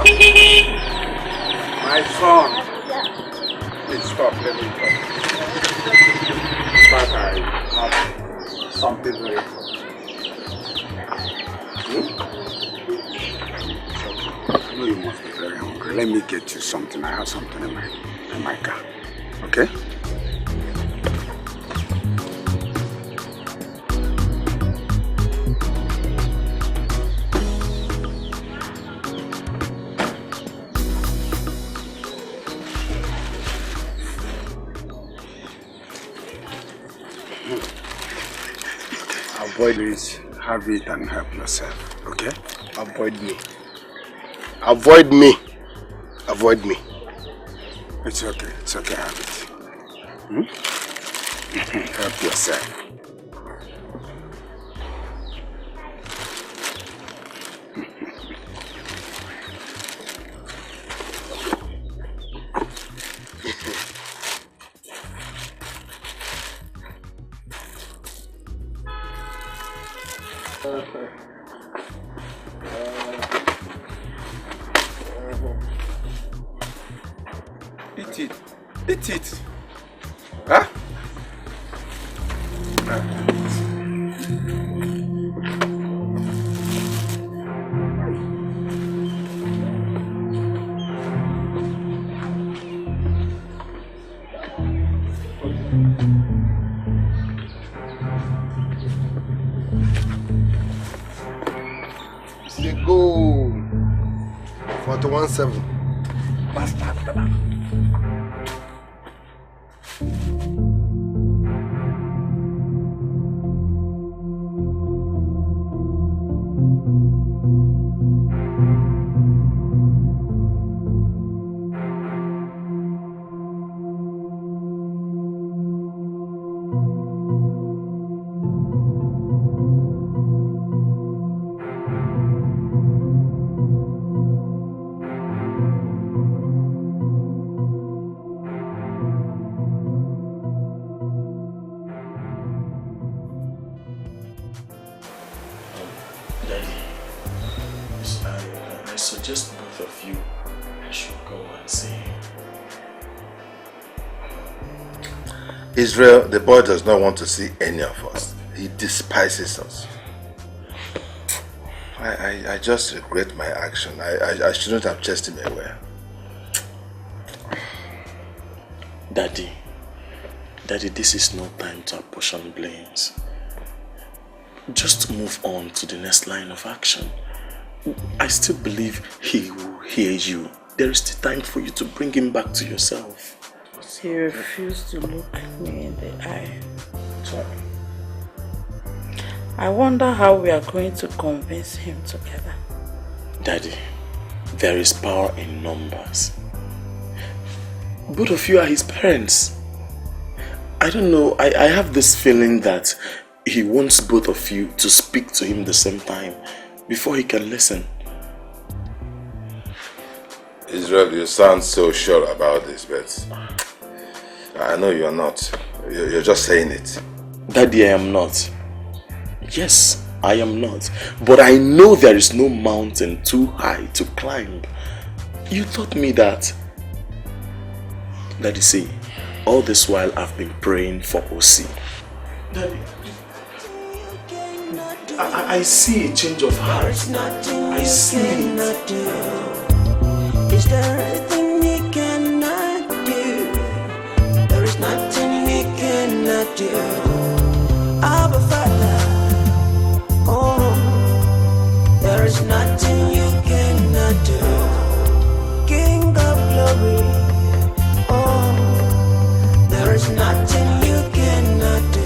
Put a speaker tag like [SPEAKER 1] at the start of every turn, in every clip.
[SPEAKER 1] My son. Please stop, let me talk. But I have something very important. I know you must be very hungry. Let me get you something. I have something in my car. Okay? Avoid it, have it and help yourself, okay?
[SPEAKER 2] Avoid me. Avoid me. Avoid me.
[SPEAKER 1] It's okay, have it. Help yourself. Eat it. Huh?
[SPEAKER 2] Say go 417. Bastard.
[SPEAKER 3] Israel, the boy does not want to see any of us. He despises us. I just regret my action. I shouldn't have chased him away.
[SPEAKER 4] Daddy, this is no time to apportion blames. Just move on to the next line of action. I still believe he will hear you. There is still time for you to bring him back to yourself.
[SPEAKER 5] He refused to look me in the eye.
[SPEAKER 4] Sorry.
[SPEAKER 5] I wonder how we are going to convince him together.
[SPEAKER 4] Daddy, there is power in numbers. Both of you are his parents. I don't know, I have this feeling that he wants both of you to speak to him the same time before he can listen.
[SPEAKER 3] Israel, you sound so sure about this, but I know you're not. You're just saying it.
[SPEAKER 4] Daddy, I am not. Yes, I am not. But I know there is no mountain too high to climb. You taught me that. Daddy, see, all this while I've been praying for Osi. Daddy, I see a change of heart. I see it.
[SPEAKER 6] Is there anything he cannot do? There is nothing he cannot do. Abba Father, oh, there is nothing you cannot do. King of glory, oh, there is nothing you cannot do.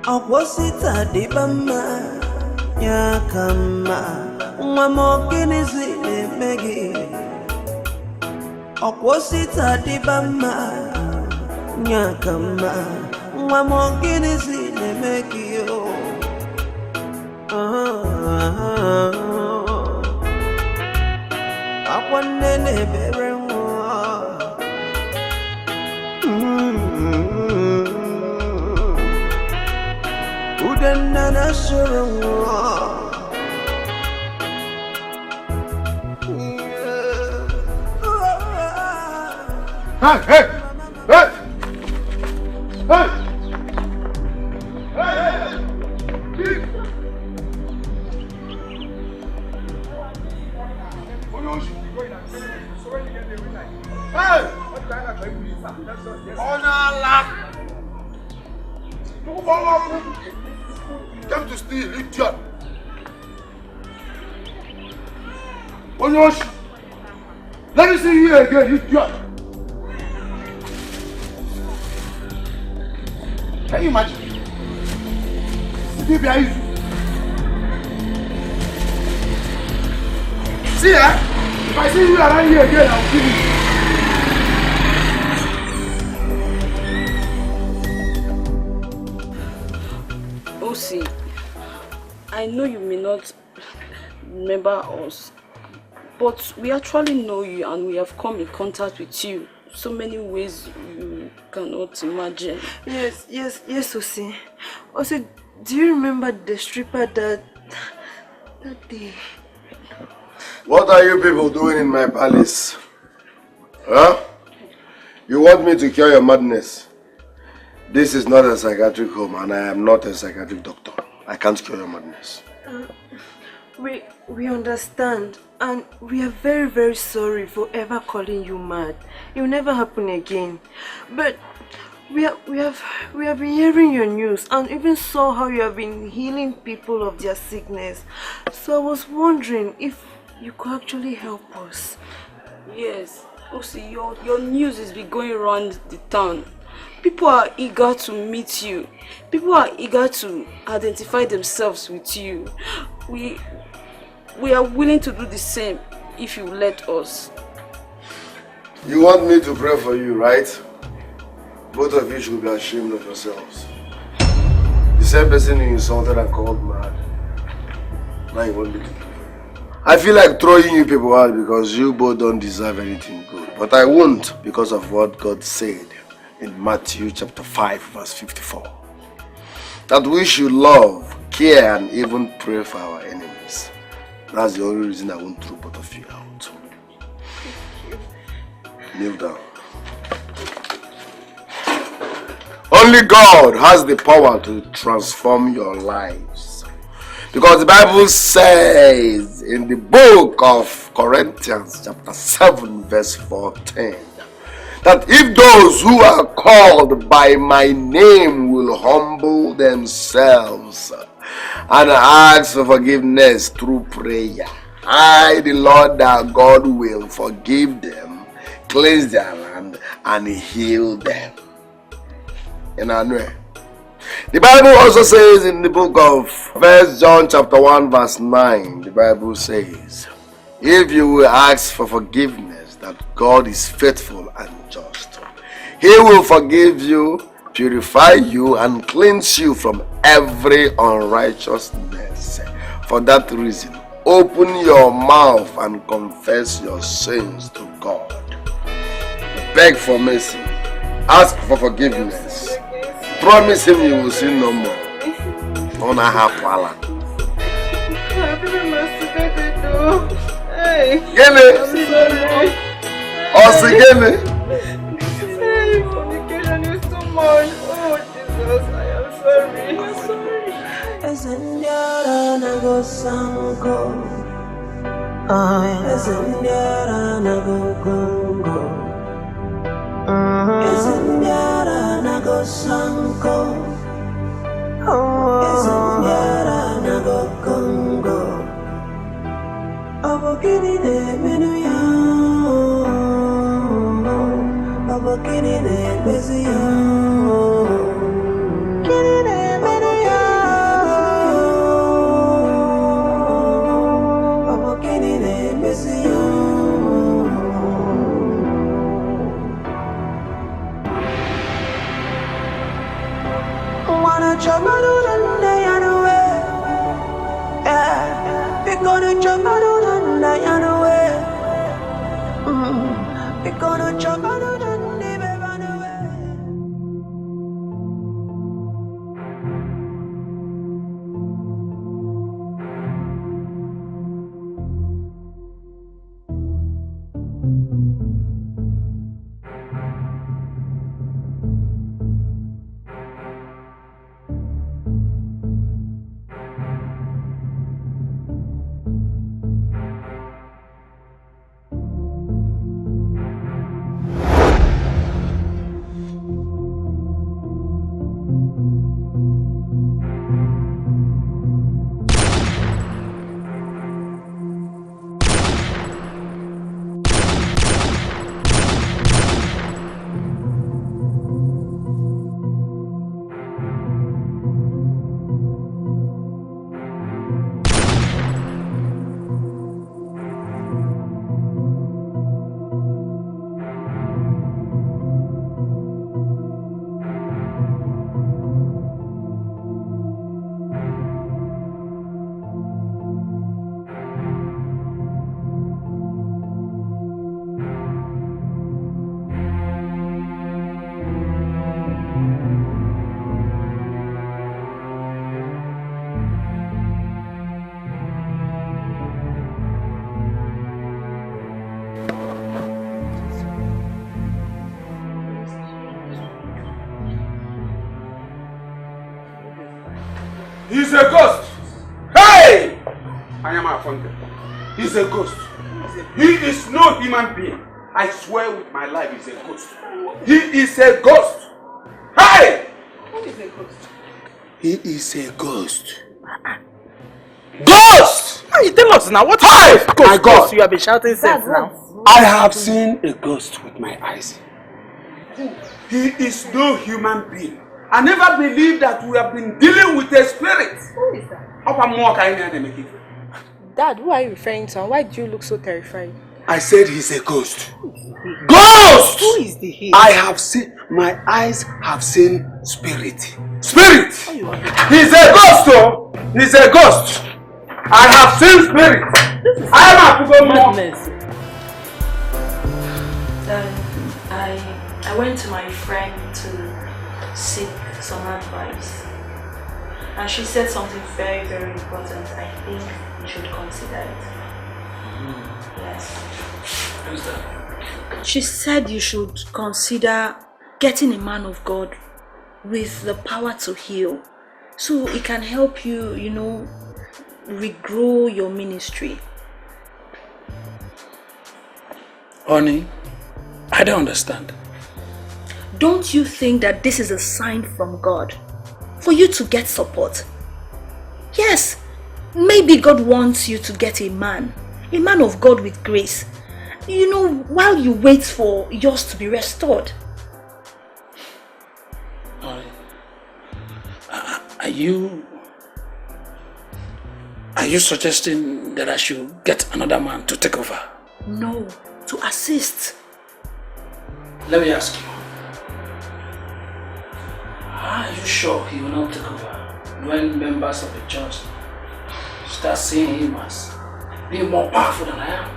[SPEAKER 6] Akwosita di bama nyakama mwamokini zile megi. Akwosita di bama nyakama mwamokini zile megi yo. Akwanene bere Udanana shurwa.
[SPEAKER 2] Hey! Hey! Hey! Hey!
[SPEAKER 3] Come to steal, idiot.
[SPEAKER 2] Let me see you again, idiot. Can you imagine? See, if I see you around here again, I'll kill you.
[SPEAKER 5] See, I know you may not remember us, but we actually know you and we have come in contact with you so many ways you cannot imagine.
[SPEAKER 7] Yes, Osi. Osi, do you remember the stripper that day?
[SPEAKER 2] What are you people doing in my palace? Huh? You want me to cure your madness? This is not a psychiatric home and I am not a psychiatric doctor. I can't cure your madness.
[SPEAKER 7] We understand and we are very, very sorry for ever calling you mad. It will never happen again. But we have been hearing your news and even saw how you have been healing people of their sickness. So I was wondering if you could actually help us.
[SPEAKER 5] Yes, Osi, your news is been going around the town. People are eager to meet you. People are eager to identify themselves with you. We are willing to do the same if you let us.
[SPEAKER 2] You want me to pray for you, right? Both of you should be ashamed of yourselves. The same person you insulted and called mad. Now you want me to pray for you. I feel like throwing you people out because you both don't deserve anything good. But I won't because of what God said in Matthew chapter 5 verse 54. That we should love, care and even pray for our enemies. That's the only reason I won't throw both of you out. Kneel down. Only God has the power to transform your lives. Because the Bible says in the book of Corinthians chapter 7 verse 14 that if those who are called by my name will humble themselves and ask for forgiveness through prayer, I, the Lord our God, will forgive them, cleanse their land, and heal them. In our way. The Bible also says in the book of 1 John chapter 1 verse 9, the Bible says, if you will ask for forgiveness, that God is faithful and just, He will forgive you, purify you, and cleanse you from every unrighteousness. For that reason, open your mouth and confess your sins to God. Beg for mercy. Ask for forgiveness. Promise Him you will sin no more. Ona hapala. Gele. Also gele.
[SPEAKER 7] Hey, fornication is too much. Oh Jesus, I am sorry. I'm sorry.
[SPEAKER 6] Esendiara nago sango. Esendiara nago gongo. Esendiara nago sango. Esendiara nago gongo. Abokini ne menuya. Abokini ne beziya. Kini ne menuya. gonna chop my own day and away. Yeah, we gonna chop my own day and away. We gonna chop my own day and away.
[SPEAKER 1] He's a ghost. Hey! I am affronted. He's a ghost. He is no human being. I swear with my life, he's a ghost. He is a ghost. Hey!
[SPEAKER 5] Who is a ghost?
[SPEAKER 1] He is a ghost.
[SPEAKER 8] Ghost! Hey, tell us now, what is ghost?
[SPEAKER 1] My God.
[SPEAKER 8] You have been shouting since now.
[SPEAKER 1] I have seen a ghost with my eyes. He is no human being. I never believed that we have been dealing with a spirit.
[SPEAKER 5] Who is that?
[SPEAKER 9] Dad, who are you referring to and why do you look so terrified?
[SPEAKER 1] I said he's a ghost.
[SPEAKER 8] Ghost!
[SPEAKER 9] Who is the he?
[SPEAKER 1] I have seen, my eyes have seen spirit. Spirit! He's a ghost, oh! He's a ghost. I have seen spirit. I am a
[SPEAKER 9] madness.
[SPEAKER 10] I went to my friend to seek some advice, and she said something very, very important. I think you should consider it. Yes.
[SPEAKER 4] Who's that?
[SPEAKER 10] She said you should consider getting a man of God with the power to heal, so it can help you, you know, regrow your ministry.
[SPEAKER 4] Honey, I don't understand.
[SPEAKER 10] Don't you think that this is a sign from God for you to get support? Yes, maybe God wants you to get a man of God with grace, you know, while you wait for yours to be restored.
[SPEAKER 4] Are you suggesting that I should get another man to take over?
[SPEAKER 10] No, to assist.
[SPEAKER 4] Let me ask you. Are you sure he will not take over when members of the church start seeing him as being more powerful than I am?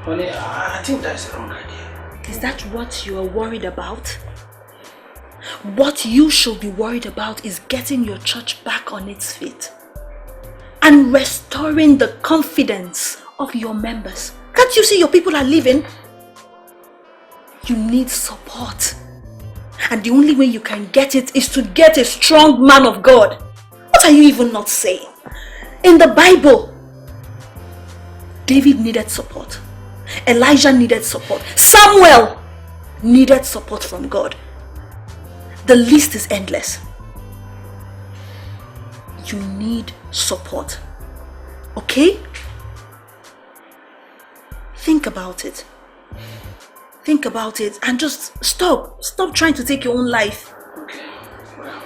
[SPEAKER 4] Honey, I think that's the wrong idea.
[SPEAKER 10] Is that what you are worried about? What you should be worried about is getting your church back on its feet and restoring the confidence of your members. Can't you see your people are leaving? You need support. And the only way you can get it is to get a strong man of God. What are you even not saying? In the Bible, David needed support. Elijah needed support. Samuel needed support from God. The list is endless. You need support. Okay? Think about it. Think about it and just stop. Stop trying to take your own life.
[SPEAKER 4] Okay, well,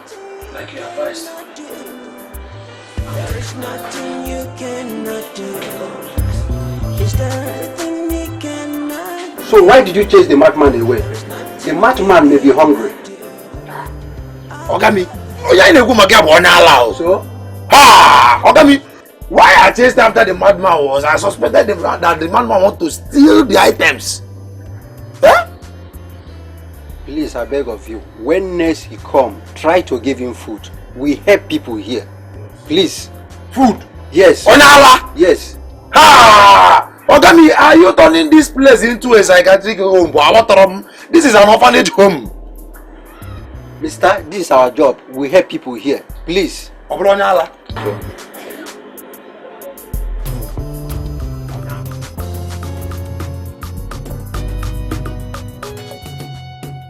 [SPEAKER 4] like you advised.
[SPEAKER 6] There is nothing you cannot do. Is there anything he cannot do?
[SPEAKER 1] So why did you chase the madman away? The madman may be hungry. Ogami,
[SPEAKER 2] Oh, yeah, you go make up one allow. So? Ah, Ogami, why I chased after the madman was I suspected that the madman want to steal the items. Huh?
[SPEAKER 11] Please, I beg of you, when next he come, try to give him food. We help people here. Please.
[SPEAKER 2] Food?
[SPEAKER 11] Yes.
[SPEAKER 2] Onala?
[SPEAKER 11] Yes.
[SPEAKER 2] Ha! Ogami, are you turning this place into a psychiatric home? This is an orphanage home.
[SPEAKER 11] Mister, this is our job. We help people here. Please.
[SPEAKER 2] Onala.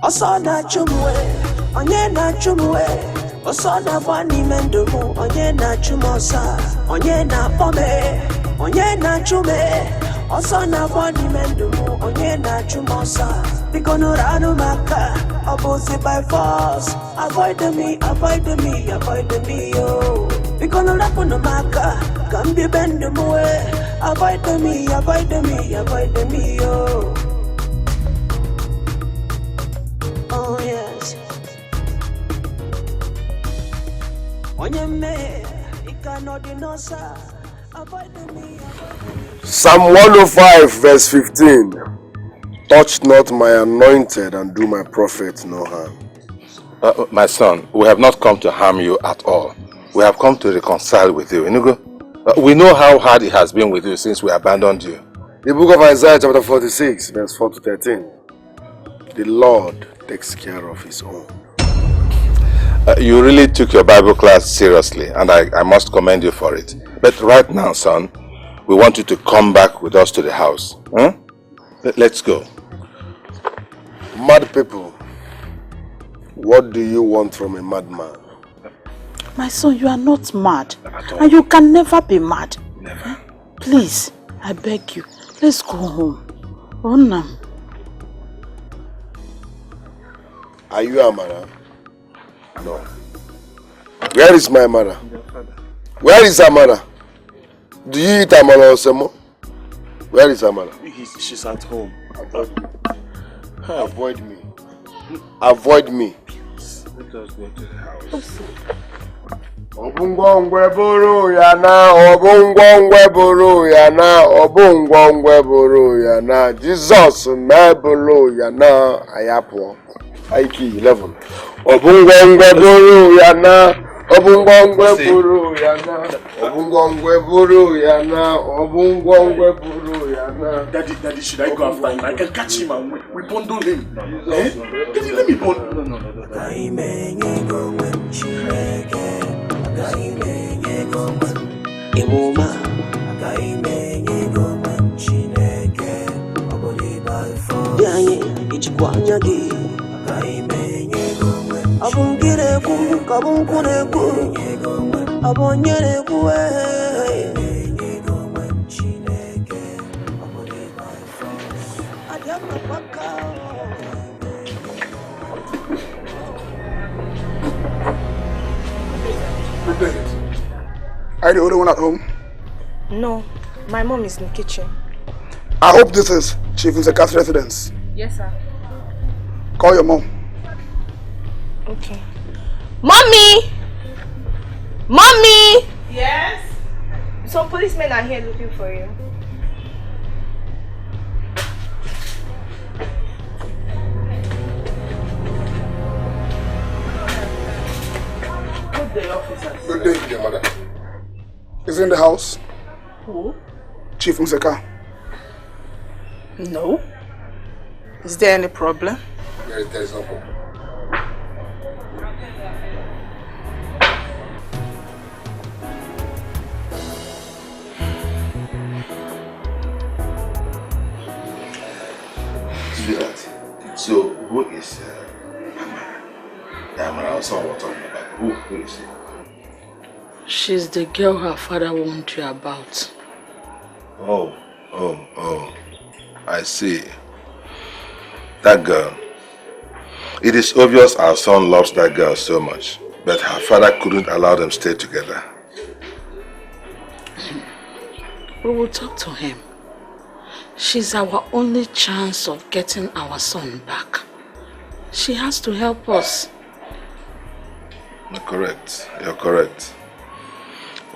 [SPEAKER 6] Osana chumwe, onye na chumwe. Osana bani mendomu, onye na chumosa, onye na pome, onye na chume. Osana bani mendomu, onye na chumosa. Bikono ranu maka, obosi by force. Avoid me, yo. Bikono rapuno maka, kambi bendomu, avoid me, yo. Oh yes.
[SPEAKER 2] Psalm 105 verse 15. Touch not my anointed and do my prophet no harm.
[SPEAKER 3] My son, we have not come to harm you at all. We have come to reconcile with you. Inugo, we know how hard it has been with you since we abandoned you.
[SPEAKER 2] The book of Isaiah chapter 46 verse 4 to 13. The Lord takes care of his own.
[SPEAKER 3] You really took your Bible class seriously, and I must commend you for it. But right now, son, we want you to come back with us to the house. Huh? Let's go.
[SPEAKER 2] Mad people, what do you want from a madman?
[SPEAKER 8] My son, you are not mad. And you can never be mad.
[SPEAKER 3] Never.
[SPEAKER 8] Please, I beg you, let's go home. Onam.
[SPEAKER 2] Are you Amara? No. Where is my mother? Where is Amara? Do you eat Amara or Semo? Where is Amara?
[SPEAKER 4] She's at home.
[SPEAKER 2] Avoid me. Avoid me.
[SPEAKER 3] Let us go to the house.
[SPEAKER 2] Obungongwe buru yana, obungongwe buru yana, obungongwe buru yana. Jesus mebulu yana. Ayapo. Aiki 11. Obungongwe buru yana, obungongwe buru yana, obungongwe buru yana, obungongwe buru yana.
[SPEAKER 4] Daddy, should I go after him? I can catch him and we bundle him. Eh? Daddy, let me bundle. No.
[SPEAKER 6] Abungire ku kabunkure ku abonyere ku
[SPEAKER 12] Are you the only one at home?
[SPEAKER 9] No, my mom is in the kitchen.
[SPEAKER 12] I hope this is Chief Nzeka's residence.
[SPEAKER 9] Yes, sir.
[SPEAKER 12] Call your mom.
[SPEAKER 9] Okay. Mommy! Mommy!
[SPEAKER 7] Yes?
[SPEAKER 9] Some policemen are here looking for you.
[SPEAKER 12] Good day, officers. Good day, dear mother. Is he in the house?
[SPEAKER 8] Who?
[SPEAKER 12] Chief Nzeka.
[SPEAKER 8] No. Is there any problem?
[SPEAKER 2] There is no problem.
[SPEAKER 3] Sweetheart, so who is Amara? Amara, also what we're talking about. Who is she?
[SPEAKER 8] She's the girl her father warned you about.
[SPEAKER 3] Oh. I see. That girl. It is obvious our son loves that girl so much, but her father couldn't allow them to stay together.
[SPEAKER 8] We will talk to him. She's our only chance of getting our son back. She has to help us.
[SPEAKER 3] You're correct. You're correct.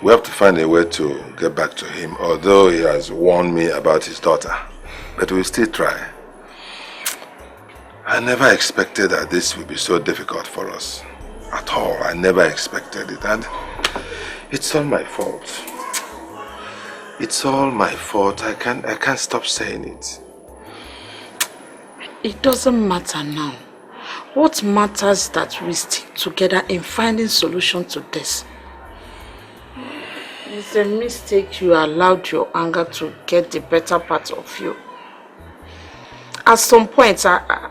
[SPEAKER 3] We have to find a way to get back to him, although he has warned me about his daughter. But we'll still try. I never expected that this would be so difficult for us. At all. I never expected it. And it's all my fault. It's all my fault. I can't stop saying it.
[SPEAKER 8] It doesn't matter now. What matters is that we stick together in finding solution to this. It's a mistake you allowed your anger to get the better part of you. At some point, I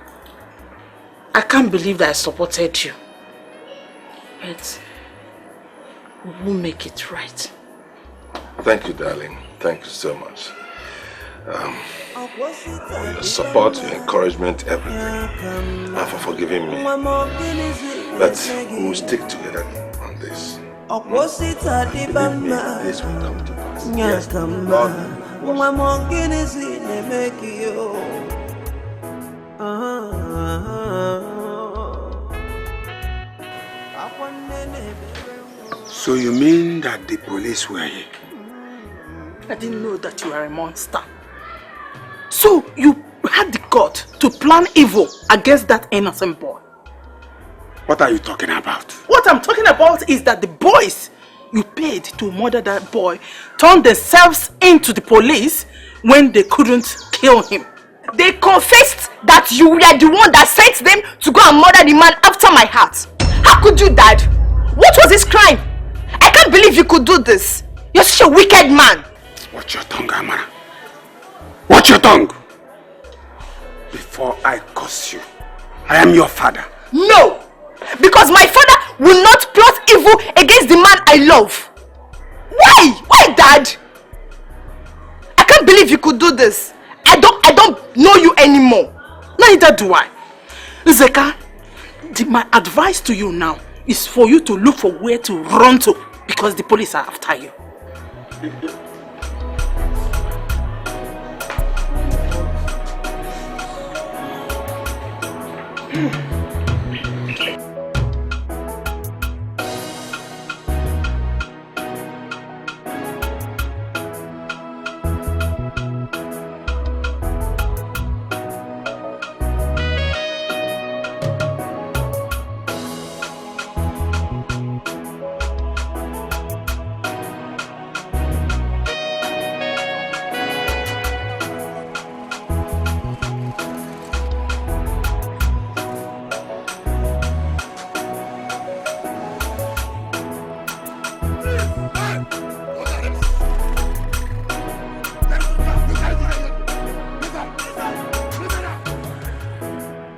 [SPEAKER 8] can't believe that I supported you. But we'll make it right.
[SPEAKER 3] Thank you, darling. Thank you so much. For your support, your encouragement, everything. And for forgiving me. But we'll stick together on this. Believe me, this will come to pass. Yes, God.
[SPEAKER 1] So you mean that the police were here?
[SPEAKER 13] I didn't know that you are a monster. So you had the gut to plan evil against that innocent boy.
[SPEAKER 1] What are you talking about?
[SPEAKER 13] What I'm talking about is that the boys you paid to murder that boy turned themselves into the police when they couldn't kill him.
[SPEAKER 9] They confessed that you were the one that sent them to go and murder the man after my heart. How could you, Dad? What was his crime? I can't believe you could do this. You're such a wicked man.
[SPEAKER 1] Watch your tongue, Amara. Watch your tongue. Before I curse you, I am your father.
[SPEAKER 9] No! Because my father will not plot evil against the man I love. Why? Why, Dad? I can't believe you could do this. I don't know you anymore.
[SPEAKER 13] Neither do I. Zeka, my advice to you now is for you to look for where to run to because the police are after you.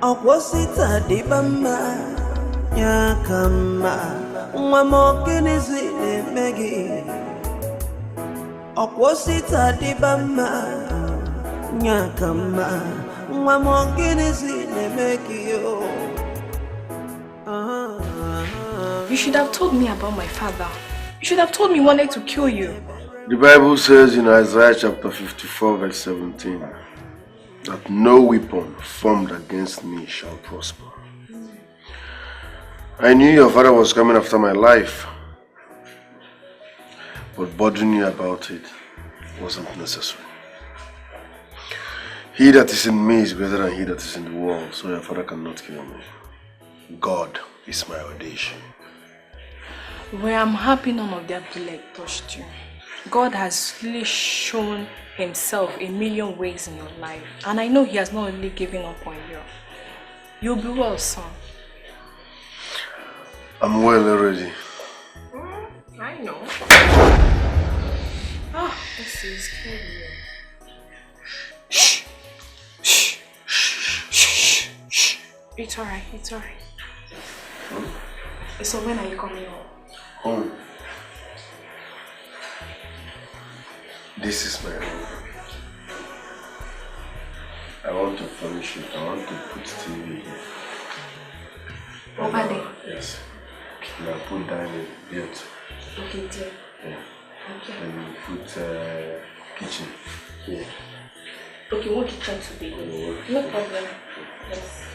[SPEAKER 6] Akwosita di bama nyakama mwamokinizi nemegi. Akwosita di bama nyakama mwamokinizi nemegi yo.
[SPEAKER 9] You should have told me about my father. You should have told me he wanted to kill you.
[SPEAKER 2] The Bible says in Isaiah chapter 54 verse 17 that no weapon formed against me shall prosper. I knew your father was coming after my life, but bothering you about it wasn't necessary. He that is in me is greater than he that is in the world, so your father cannot kill me. God is my audition.
[SPEAKER 9] Well, I'm happy none of that bullet touched you. God has really shown himself a million ways in your life. And I know he has not really given up on you. You'll be well, son.
[SPEAKER 2] I'm well already.
[SPEAKER 9] I know. This is scary. Shh. Shh. Shh. Shh. It's alright. It's alright. So when are you coming home?
[SPEAKER 2] Home. This is my home. I want to furnish it. I want to put TV here.
[SPEAKER 9] Over there?
[SPEAKER 2] Yes. And I'll put dining here too.
[SPEAKER 9] Okay, dear.
[SPEAKER 2] Yeah.
[SPEAKER 9] Okay.
[SPEAKER 2] And we'll put kitchen here.
[SPEAKER 9] Okay, what kitchen to be? No problem. Yes.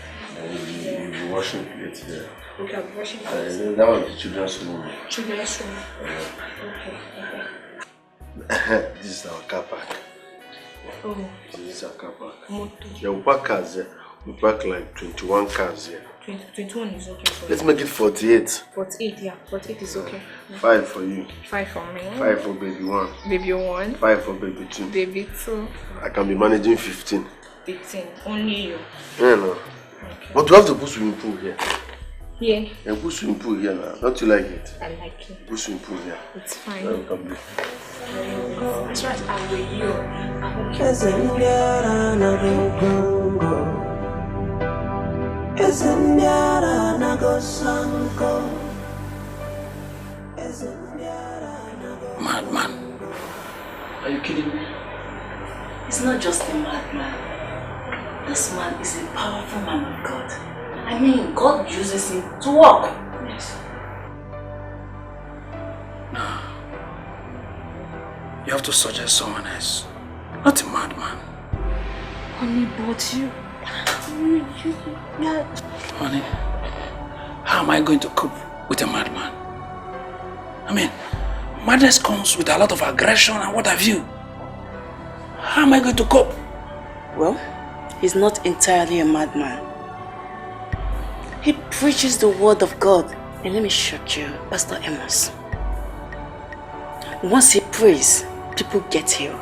[SPEAKER 2] You'll be washing plates there.
[SPEAKER 9] Okay, I'll be washing plates.
[SPEAKER 2] That was the children's room.
[SPEAKER 9] Children's room. Okay.
[SPEAKER 2] This is our car park.
[SPEAKER 9] Oh.
[SPEAKER 2] This is our car park.
[SPEAKER 9] Motor.
[SPEAKER 2] Yeah, we park cars here. We park like 21 cars here.
[SPEAKER 9] 21 is okay for
[SPEAKER 2] Let's
[SPEAKER 9] you.
[SPEAKER 2] make it 48.
[SPEAKER 9] 48, yeah. 48 is okay.
[SPEAKER 2] 5 for you.
[SPEAKER 9] 5 for me.
[SPEAKER 2] 5 for baby 1.
[SPEAKER 9] Baby 1.
[SPEAKER 2] 5 for baby 2.
[SPEAKER 9] Baby 2.
[SPEAKER 2] I can be managing 15.
[SPEAKER 9] 15. Only you.
[SPEAKER 2] Yeah, no. Okay. But you have to put swimming pool here.
[SPEAKER 9] Yeah.
[SPEAKER 2] And put swimming pool here now. Don't you like it?
[SPEAKER 9] I like it.
[SPEAKER 2] Put swimming pool here.
[SPEAKER 9] It's fine.
[SPEAKER 2] Welcome.
[SPEAKER 9] That's right, I'm with you.
[SPEAKER 12] Madman. Are you kidding me?
[SPEAKER 14] He's not just a madman. This man is a powerful man of God. I mean, God uses him to work. Yes.
[SPEAKER 12] No. You have to suggest someone else. Not a madman.
[SPEAKER 14] Honey, but you...
[SPEAKER 12] Honey, how am I going to cope with a madman? I mean, madness comes with a lot of aggression and what have you. How am I going to cope?
[SPEAKER 14] Well, he's not entirely a madman. He preaches the word of God. And let me shock you, Pastor Amos. Once he prays, people get healed.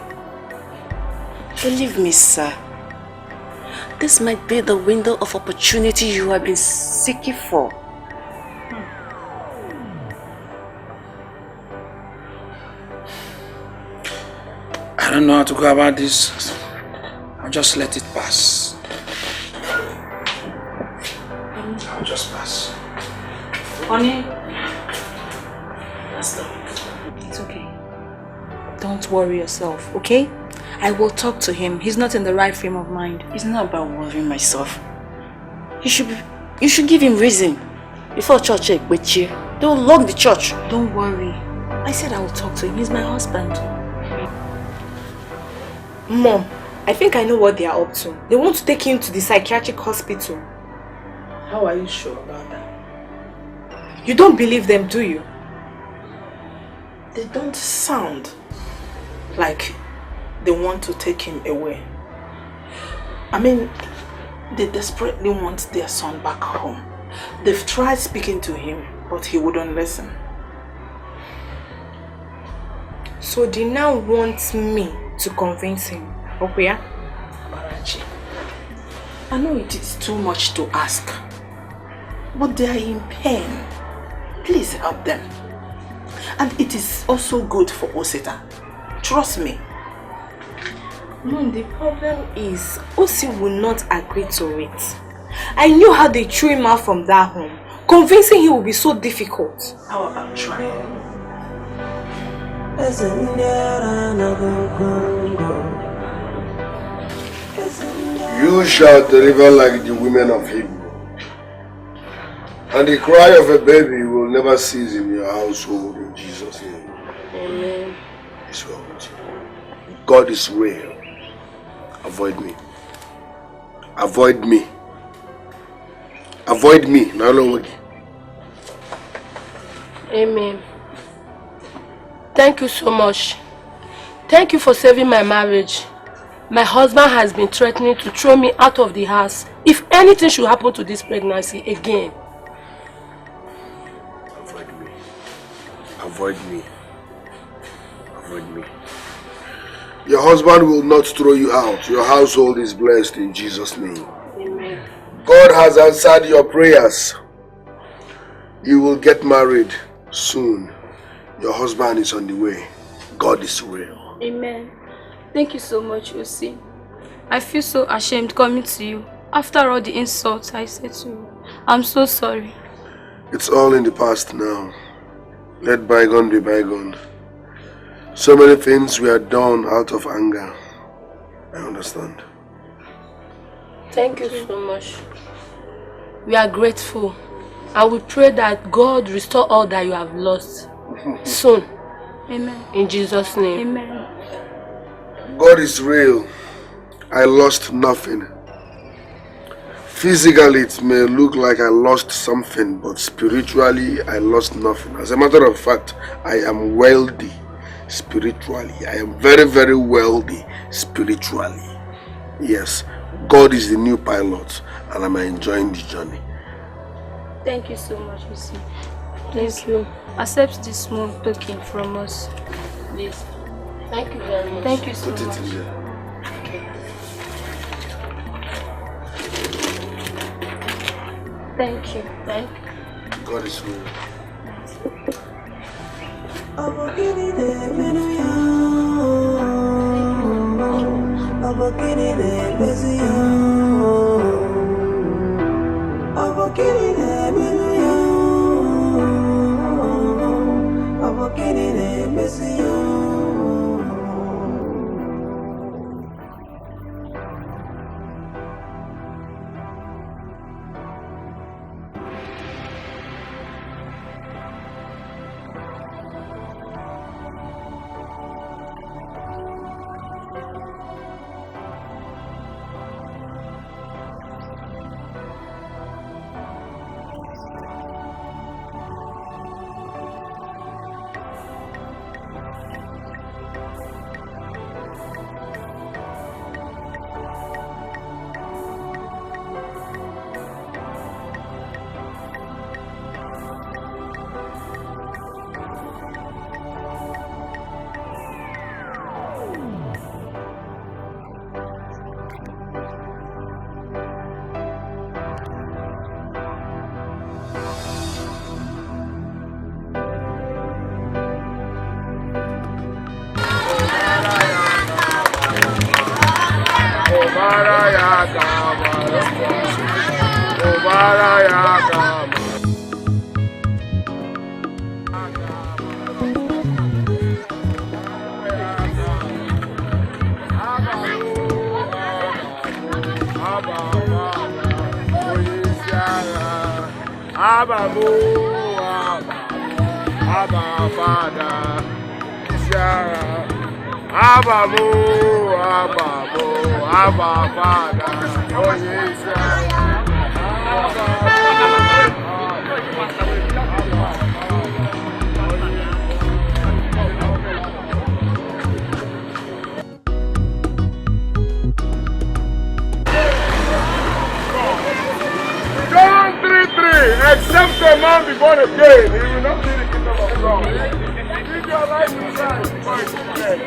[SPEAKER 14] Believe me, sir. This might be the window of opportunity you have been seeking for.
[SPEAKER 12] I don't know how to go about this. I'll just let it pass. I'll just pass.
[SPEAKER 14] Honey, Pastor,
[SPEAKER 9] it's okay. Don't worry yourself, okay? I will talk to him. He's not in the right frame of mind.
[SPEAKER 14] It's not about worrying myself. You should give him reason. Before church, don't lock the church.
[SPEAKER 9] Don't worry. I said I will talk to him. He's my husband. Mom, I think I know what they are up to. They want to take him to the psychiatric hospital.
[SPEAKER 13] How are you sure about that?
[SPEAKER 9] You don't believe them, do you?
[SPEAKER 13] They don't sound like they want to take him away. I mean, they desperately want their son back home. They've tried speaking to him, but he wouldn't listen.
[SPEAKER 9] So they now want me to convince him. Okay?
[SPEAKER 13] Amarachi, I know it is too much to ask, but they are in pain. Please help them. And it is also good for Osita. Trust me.
[SPEAKER 9] No, the problem is Osi will not agree to it. I knew how they threw him out from that home. Convincing him will be so difficult.
[SPEAKER 13] How about trying?
[SPEAKER 2] You shall deliver like the women of Hebrew. And the cry of a baby will never cease in your household in Jesus' name.
[SPEAKER 14] Amen.
[SPEAKER 2] It's well with you. God is real. Avoid me. Avoid me. Avoid me. No longer.
[SPEAKER 15] Amen. Thank you so much. Thank you for saving my marriage. My husband has been threatening to throw me out of the house if anything should happen to this pregnancy again.
[SPEAKER 2] Avoid me. Avoid me. Avoid me. Your husband will not throw you out. Your household is blessed in Jesus' name.
[SPEAKER 15] Amen.
[SPEAKER 2] God has answered your prayers. You will get married soon. Your husband is on the way. God is real.
[SPEAKER 5] Amen. Thank you so much, Osi. I feel so ashamed coming to you after all the insults I said to you. I'm so sorry.
[SPEAKER 2] It's all in the past now. Let bygone be bygone. So many things were done out of anger. I understand.
[SPEAKER 15] Thank you so much. We are grateful. And we pray that God restore all that you have lost soon.
[SPEAKER 5] Amen.
[SPEAKER 15] In Jesus' name.
[SPEAKER 5] Amen.
[SPEAKER 2] God is real. I lost nothing. Physically, it may look like I lost something, but spiritually, I lost nothing. As a matter of fact, I am wealthy spiritually. I am very, very wealthy spiritually. Yes, God is the new pilot, and I'm enjoying the journey.
[SPEAKER 9] Thank you so much, Missy. Thank you. Accept this small token from us, please.
[SPEAKER 15] Thank you very much.
[SPEAKER 9] Thank you so
[SPEAKER 2] Put it
[SPEAKER 9] much.
[SPEAKER 2] in there.
[SPEAKER 9] Thank you.
[SPEAKER 15] Thank you.
[SPEAKER 2] God is real.
[SPEAKER 1] Except a man be born again, he will not see the kingdom of God. Give your life to Christ before it is dead.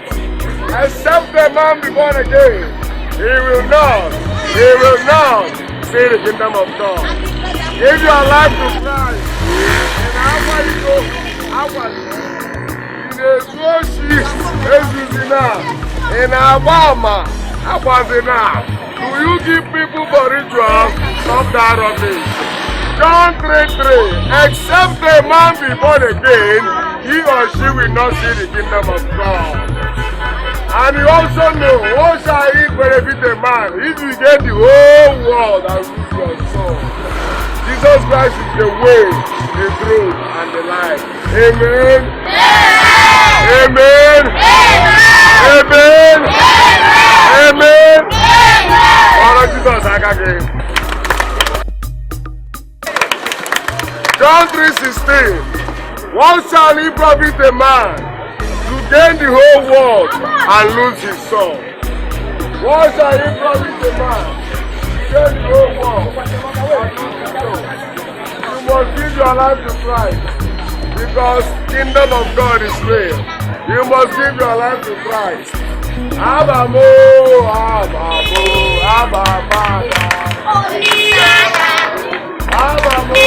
[SPEAKER 1] Except a man be born again, he will not see the kingdom of God. Give your life to Christ. And how you go, in a Zoshi, in Abama, do you give people for ritual? Stop that rubbish. John 3:3, except a man be born again, he or she will not see the kingdom of God. And you also know, what shall it benefit a man if you get the whole world and lose your soul? Jesus Christ is the way, the truth, and the life. Amen. Amen. Amen. Amen. Amen. Jesus, I can John 3:16. What shall it profit a man to gain the whole world and lose his soul? What shall it profit a man to gain the whole world and lose his soul? You must give your life to Christ because kingdom of God is real. You must give your life to Christ. Abamo, Abamo, Ababa. Abamo,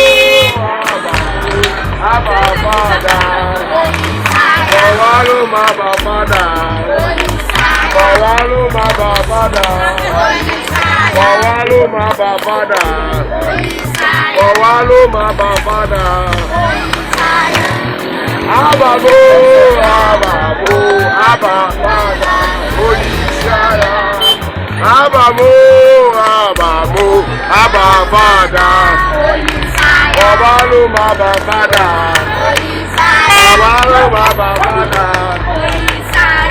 [SPEAKER 1] Ababada, Bawalu Mababada, Bawalu Mababada, Bawalu Mababada, Bawalu Mababada, Ababo, Ababo, Ababada, Onisaya, Ababo, Ababo, Ababada. Babalu Mababada, Babalu Mababada,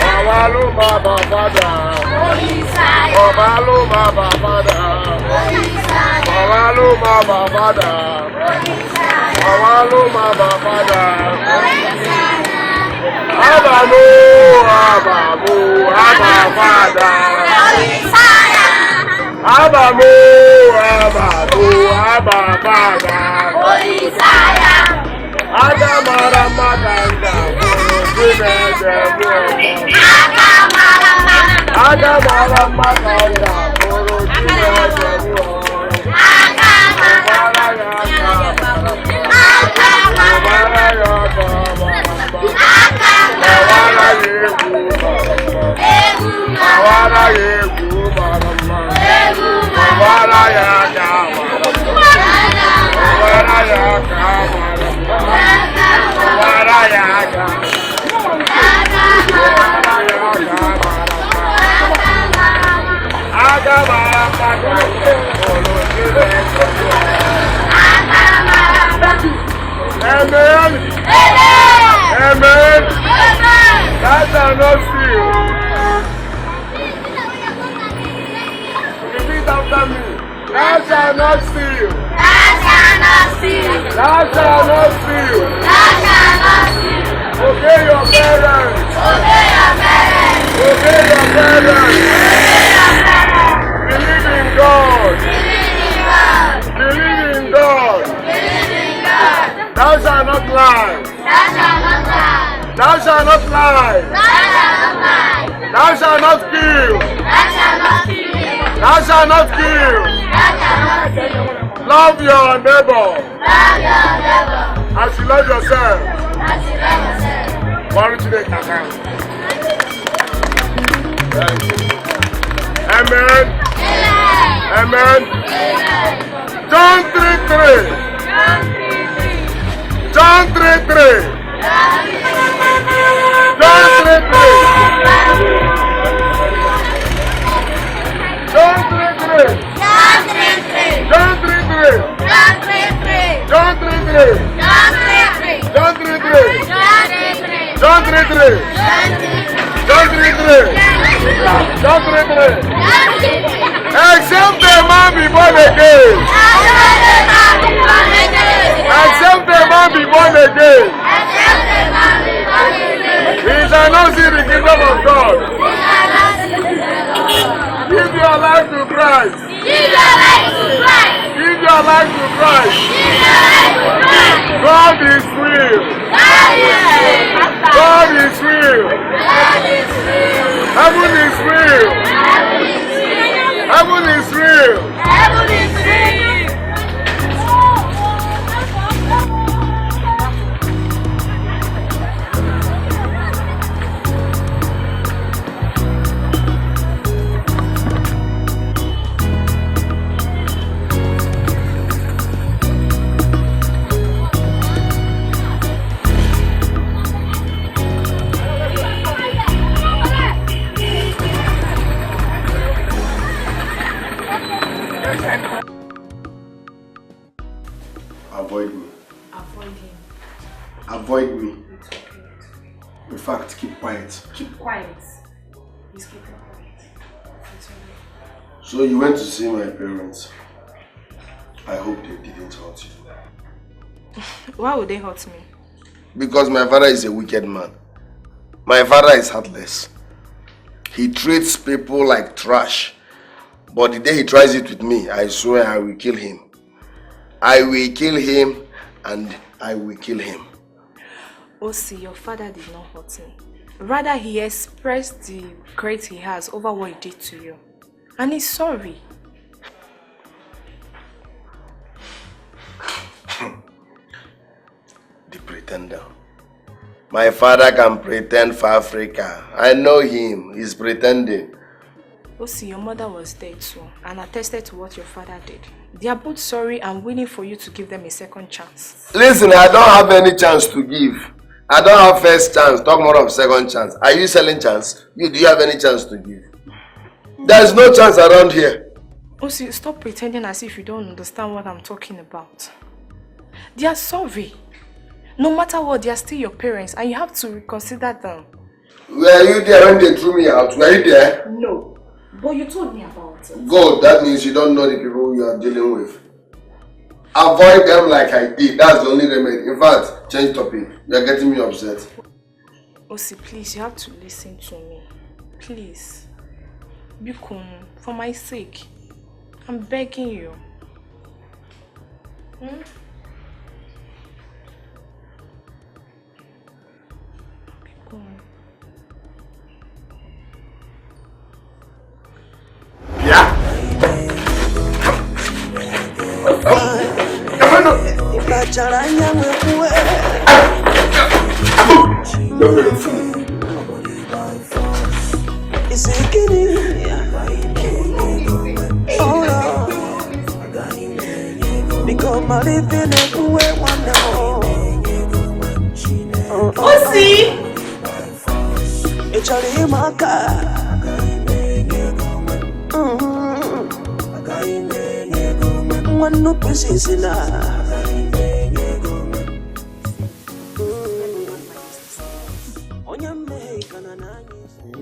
[SPEAKER 1] Babalu Mababada, Babalu Mababada,
[SPEAKER 2] Awaluma babada. Awaluma babada. Abamu, abamu, ababada. Abamu, abamu, ababada. Agamara maganda. Agamara maganda. Amen. Amen. That shall not steal. Repeat after me. That shall not steal. That shall not steal. That shall not steal. That shall not steal. Obey your parents. Obey your parents. Obey your parents. Obey your parents. Believe in God. Believe in God. Believe in God. Believe in God. Thou shalt not lie. Thou shalt not lie. Thou shalt not lie. Thou shalt not lie. Thou shalt not kill. Thou shalt not kill. Thou shalt not kill. Thou shalt not kill. Love your neighbor. Love your neighbor. As you love yourself. As you love yourself. Glory to the King. Amen. Amen. Amen. John 3:3. John 3:3. John 3:3. John 3:3. John 3:3. John 3:3. John 3:3. John 3:3. John 3:3. John 3:3. John 3:3. Except a man be born again. Except a man be born again. He shall not see the kingdom of God. Give your life to Christ. Give your life to Christ. Give your life to Christ. God is real. God is real. Heaven is real. Heaven is real. Heaven is real. Avoid me.
[SPEAKER 9] Avoid him.
[SPEAKER 2] Avoid me.
[SPEAKER 9] It's okay.
[SPEAKER 2] In fact, keep quiet.
[SPEAKER 9] Keep quiet. He's keeping quiet. It's okay.
[SPEAKER 2] So you went to see my parents. I hope they didn't hurt you.
[SPEAKER 9] Why would they hurt me?
[SPEAKER 2] Because my father is a wicked man. My father is heartless. He treats people like trash. But the day he tries it with me, I swear I will kill him. I will kill him and I will kill him.
[SPEAKER 9] Oh, see, your father did not hurt me. Rather, he expressed the regret he has over what he did to you. And he's sorry.
[SPEAKER 2] The pretender. My father can pretend for Africa. I know him. He's pretending.
[SPEAKER 9] Oh, see, your mother was there too and attested to what your father did. They are both sorry and willing for you to give them a second chance.
[SPEAKER 2] Listen, I don't have any chance to give. I don't have first chance. Talk more of second chance. Are you selling chance? Do you have any chance to give? There's no chance around here.
[SPEAKER 9] Oh, see, stop pretending as if you don't understand what I'm talking about. They are sorry. No matter what, they are still your parents and you have to reconsider them.
[SPEAKER 2] Were you there when they threw me out? Were you there?
[SPEAKER 9] No. But you told me about it.
[SPEAKER 2] Good, that means you don't know the people you are dealing with. Avoid them like I did. That's the only remedy. In fact, change topic. You're getting me upset.
[SPEAKER 9] Osi, please, you have to listen to me. Please. Bikun, for my sake. I'm begging you. Bikun.
[SPEAKER 2] Yeah.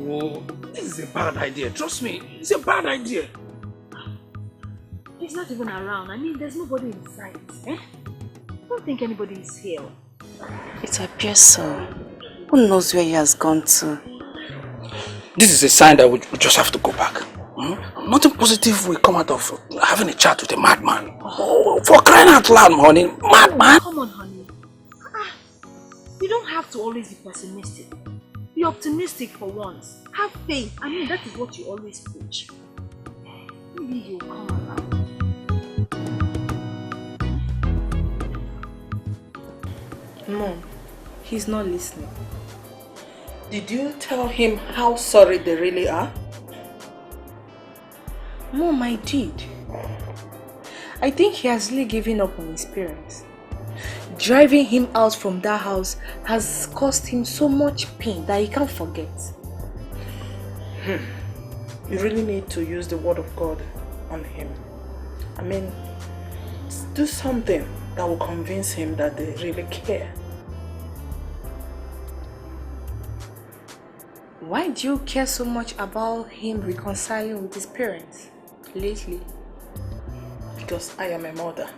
[SPEAKER 12] Oh, this is a bad idea. Trust me, it's a bad idea.
[SPEAKER 10] He's not even around. I mean, there's nobody in sight. I don't think anybody is here.
[SPEAKER 14] It appears so. Who knows where he has gone to?
[SPEAKER 12] This is a sign that we just have to go back. Nothing positive will come out of having a chat with a madman. Oh, for crying out loud, honey. Madman!
[SPEAKER 10] Come on, honey. You don't have to always be pessimistic. Be optimistic for once. Have faith. I mean, that is what you always preach. Maybe he'll come around.
[SPEAKER 13] Mom, he's not listening. Did you tell him how sorry they really are?
[SPEAKER 9] Mom, I did. I think he has really given up on his parents. Driving him out from that house has caused him so much pain that he can't forget.
[SPEAKER 13] You really need to use the word of God on him. I mean, do something that will convince him that they really care.
[SPEAKER 9] Why do you care so much about him reconciling with his parents lately?
[SPEAKER 13] Because I am a mother.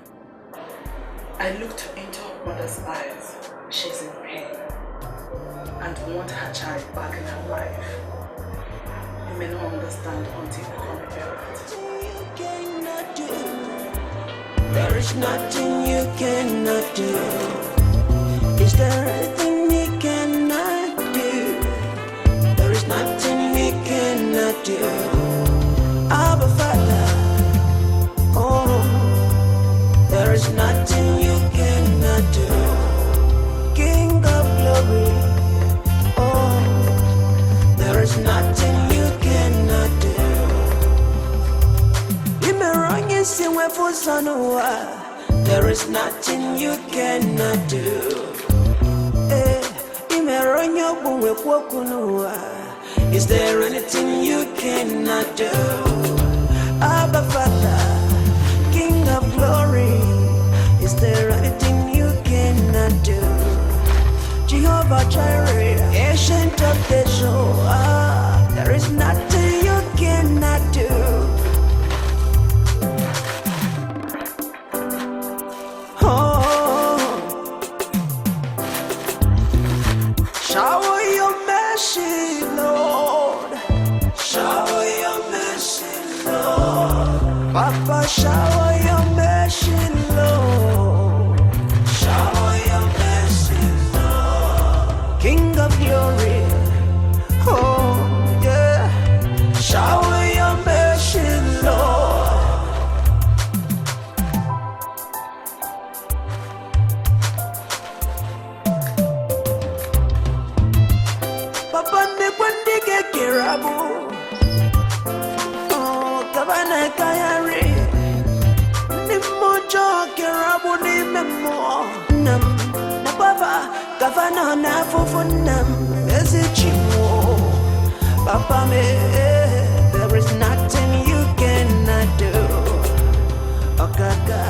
[SPEAKER 13] I looked into her mother's eyes. She's in pain and wants her child back in her life. You may not understand until you become a parent.
[SPEAKER 6] There is nothing you cannot do. Is there anything you cannot do? There is nothing we cannot do. Abba Father, oh, there is nothing you cannot do. King of glory, oh, there is nothing you cannot do. There is nothing you cannot do. Is there anything you cannot do? Abba Father, King of glory, is there anything you cannot do? Jehovah Jireh, ancient of days, there is nothing you cannot do. Shower your mercy, Lord. Shower your mercy, Lord. Papa, shower your mercy, Lord. Shower your mercy, Lord. King of glory, oh yeah. Shower your mercy, Lord. Kirabu, oh, Kavana Kayari, Nimojo Kirabu, Nimemo, Nam, Nababa, Kavana Nafufunam, Ezichimo, Papa me, there is nothing you cannot do. Okaka.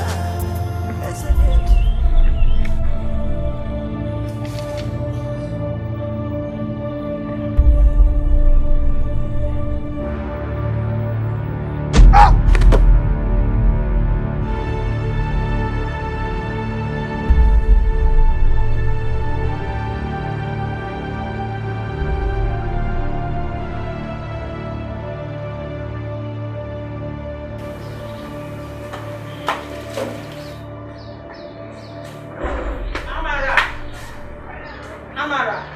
[SPEAKER 13] Amara.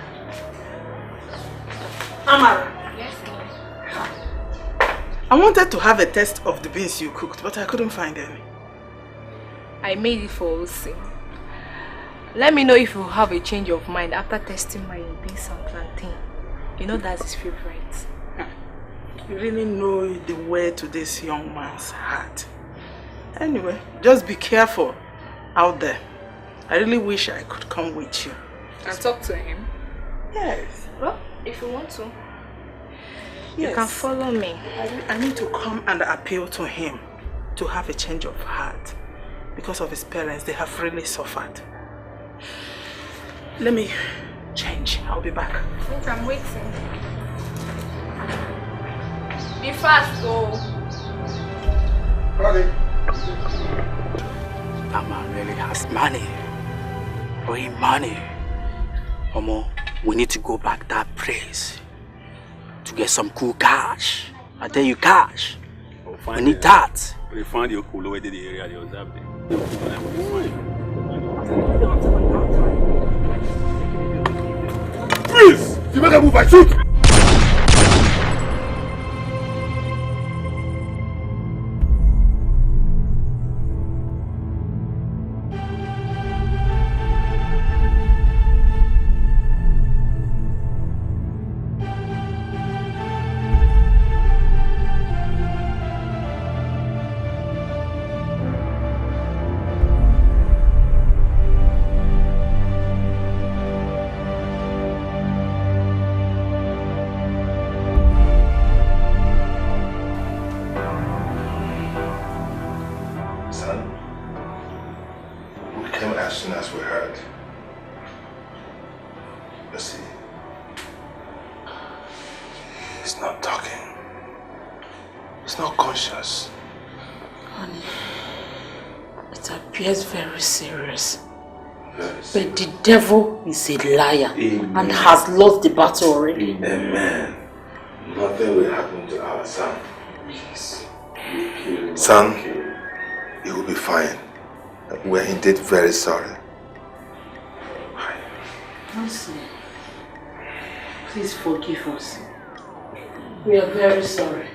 [SPEAKER 13] Amara.
[SPEAKER 9] Yes, ma'am.
[SPEAKER 13] I wanted to have a taste of the beans you cooked, but I couldn't find any.
[SPEAKER 9] I made it for Osi. Let me know if you have a change of mind after tasting my beans and plantain. You know that's his favorite.
[SPEAKER 13] You really know the way to this young man's heart. Anyway, just be careful out there. I really wish I could come with you.
[SPEAKER 9] And talk to him?
[SPEAKER 13] Yes.
[SPEAKER 9] Well, if you want to.
[SPEAKER 13] Yes.
[SPEAKER 9] You can follow me.
[SPEAKER 13] I need to come and appeal to him to have a change of heart. Because of his parents, they have really suffered. Let me change. I'll be back.
[SPEAKER 9] Yes, I'm waiting. Be fast, though.
[SPEAKER 12] That man really has money. Real money. Omo, we need to go back that place to get some cool cash. I tell you, cash. We need that.
[SPEAKER 16] We find your cool way to the area they was up there.
[SPEAKER 2] Please! You make a move, I shoot!
[SPEAKER 8] Very serious. But the devil is a liar. Amen. And has lost the battle already.
[SPEAKER 3] Amen. Nothing will happen to our son. Please. Son, he will be fine. We're indeed very sorry.
[SPEAKER 8] Nancy, please forgive us. We are very sorry.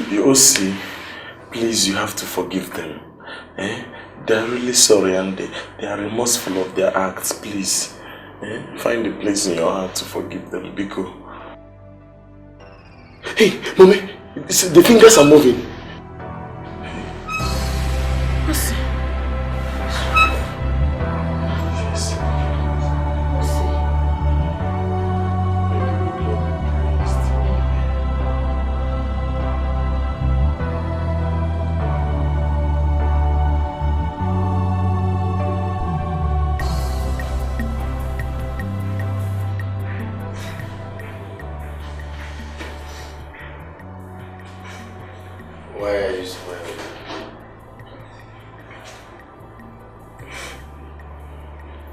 [SPEAKER 4] You see, please, you have to forgive them. They are really sorry and they are remorseful of their acts. Please, find a place in your heart to forgive them, Biko. Hey, Mommy, the fingers are moving.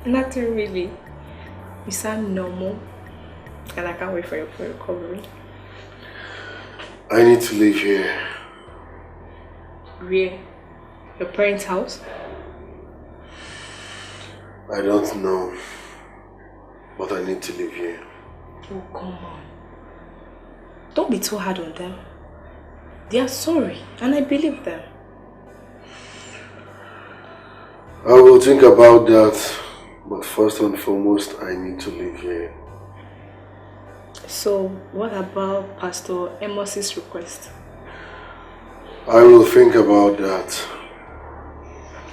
[SPEAKER 9] Nothing really. You sound normal and I can't wait for your recovery.
[SPEAKER 2] I need to leave here.
[SPEAKER 9] Where? Your parents' house?
[SPEAKER 2] I don't know, but I need to leave here.
[SPEAKER 9] Oh, come on. Don't be too hard on them. They are sorry and I believe them.
[SPEAKER 2] I will think about that. But first and foremost, I need to leave here.
[SPEAKER 9] So, what about Pastor Amos's request?
[SPEAKER 2] I will think about that.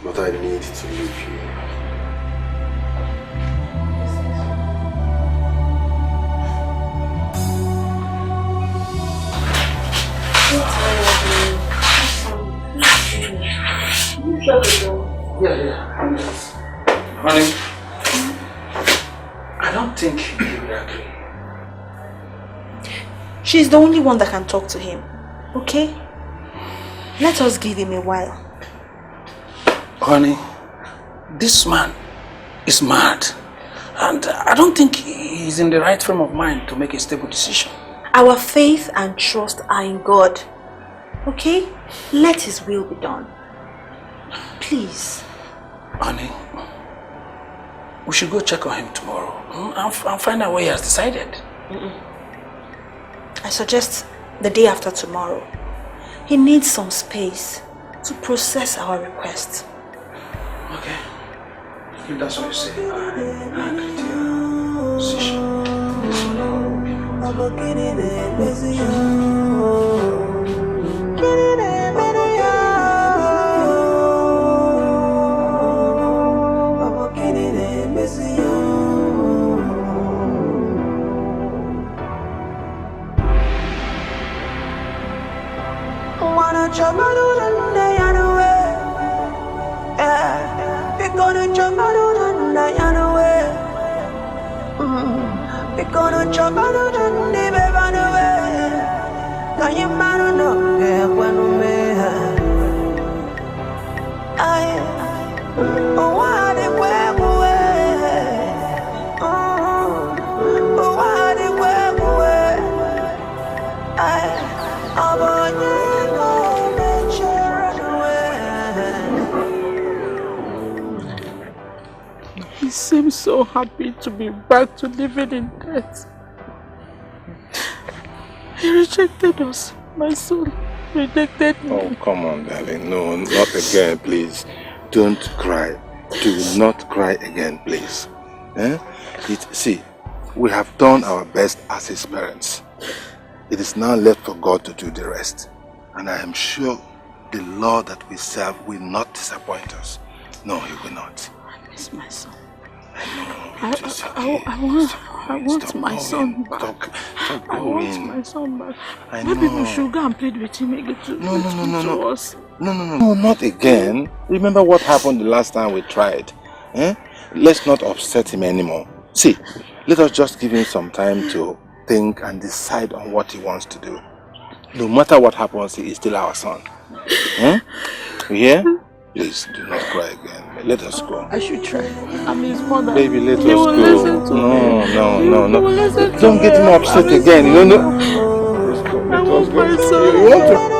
[SPEAKER 2] But I need to leave here.
[SPEAKER 12] Yeah. Honey. I don't think he will agree.
[SPEAKER 7] She's the only one that can talk to him, okay? Let us give him a while.
[SPEAKER 12] Honey, this man is mad. And I don't think he's in the right frame of mind to make a stable decision.
[SPEAKER 7] Our faith and trust are in God, okay? Let his will be done. Please.
[SPEAKER 12] Honey, we should go check on him tomorrow and find out what he has decided.
[SPEAKER 10] I suggest the day after tomorrow. He needs some space to process our request.
[SPEAKER 12] Okay. If that's what you say, I agree to your decision.
[SPEAKER 8] He seems so happy to be back to living in death. He rejected us. My son rejected me.
[SPEAKER 3] Oh, come on, darling. No, not again, please. Don't cry. Do not cry again, please. See, we have done our best as his parents. It is now left for God to do the rest. And I am sure the Lord that we serve will not disappoint us. No, he will not.
[SPEAKER 8] I miss my son. I want my son back.
[SPEAKER 3] Stop
[SPEAKER 8] I want my son back.
[SPEAKER 3] I
[SPEAKER 8] Maybe
[SPEAKER 3] know.
[SPEAKER 8] we should go and plead with him again to
[SPEAKER 3] No,
[SPEAKER 8] us.
[SPEAKER 3] No, not again. Remember what happened the last time we tried. Let's not upset him anymore. See, let us just give him some time to think and decide on what he wants to do. No matter what happens, he is still our son. You hear? Please do not cry again. Let us go.
[SPEAKER 8] I should try. I'm his mother.
[SPEAKER 3] Baby, let us
[SPEAKER 8] He will
[SPEAKER 3] go.
[SPEAKER 8] listen to me.
[SPEAKER 3] No.
[SPEAKER 8] He will listen to
[SPEAKER 3] Don't get him
[SPEAKER 8] me.
[SPEAKER 3] upset
[SPEAKER 8] I'm his
[SPEAKER 3] again.
[SPEAKER 8] mother.
[SPEAKER 3] No.
[SPEAKER 8] I want my son.
[SPEAKER 3] You want to?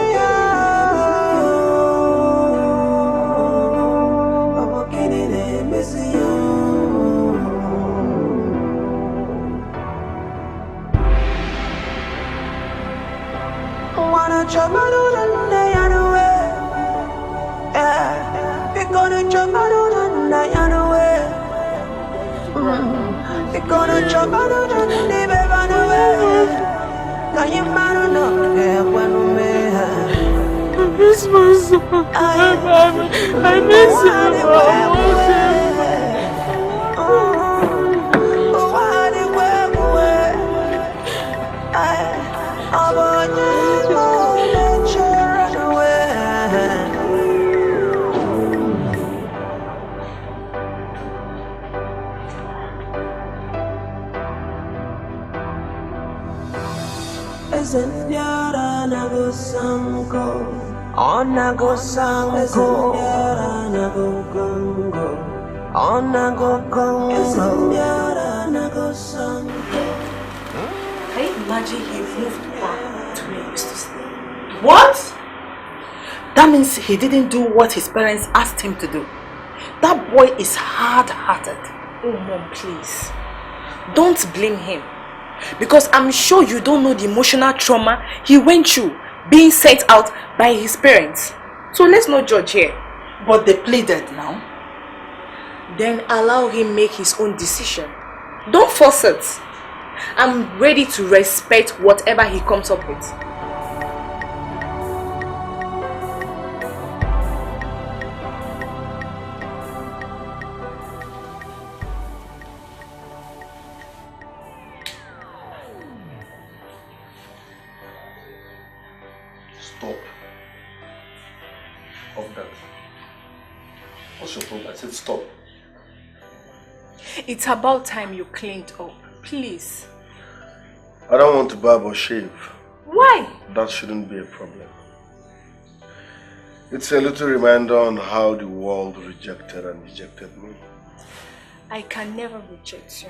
[SPEAKER 8] I miss my son. I miss him. I want him.
[SPEAKER 13] Can you imagine he moved back to where he used to stay?
[SPEAKER 8] What?
[SPEAKER 13] That means he didn't do what his parents asked him to do. That boy is hard-hearted.
[SPEAKER 8] Oh, Mom, please. Don't blame him. Because I'm sure you don't know the emotional trauma he went through being sent out by his parents. So let's not judge here.
[SPEAKER 13] But they pleaded now.
[SPEAKER 8] Then allow him make his own decision. Don't force it. I'm ready to respect whatever he comes up with.
[SPEAKER 2] Stop. Of that. What's your problem? I said stop.
[SPEAKER 9] It's about time you cleaned up. Please.
[SPEAKER 2] I don't want to barb or shave.
[SPEAKER 9] Why?
[SPEAKER 2] That shouldn't be a problem. It's a little reminder on how the world rejected and rejected me.
[SPEAKER 9] I can never reject you.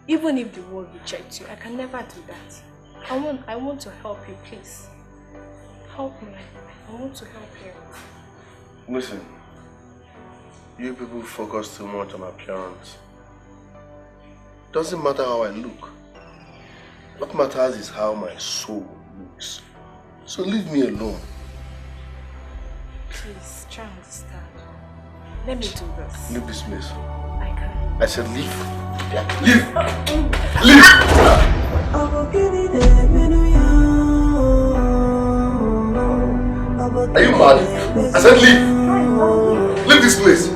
[SPEAKER 9] Even if the world rejects you, I can never do that. I want to help you, please. Help me. I want to help you.
[SPEAKER 2] Listen, You people focus too much on appearance. Doesn't matter how I look. What matters is how my soul looks. So leave me alone.
[SPEAKER 9] Please, try and understand. Let me do this.
[SPEAKER 2] Leave this place.
[SPEAKER 9] I can't.
[SPEAKER 2] I said leave. Leave! Leave! Are you mad? I said leave! Leave this place!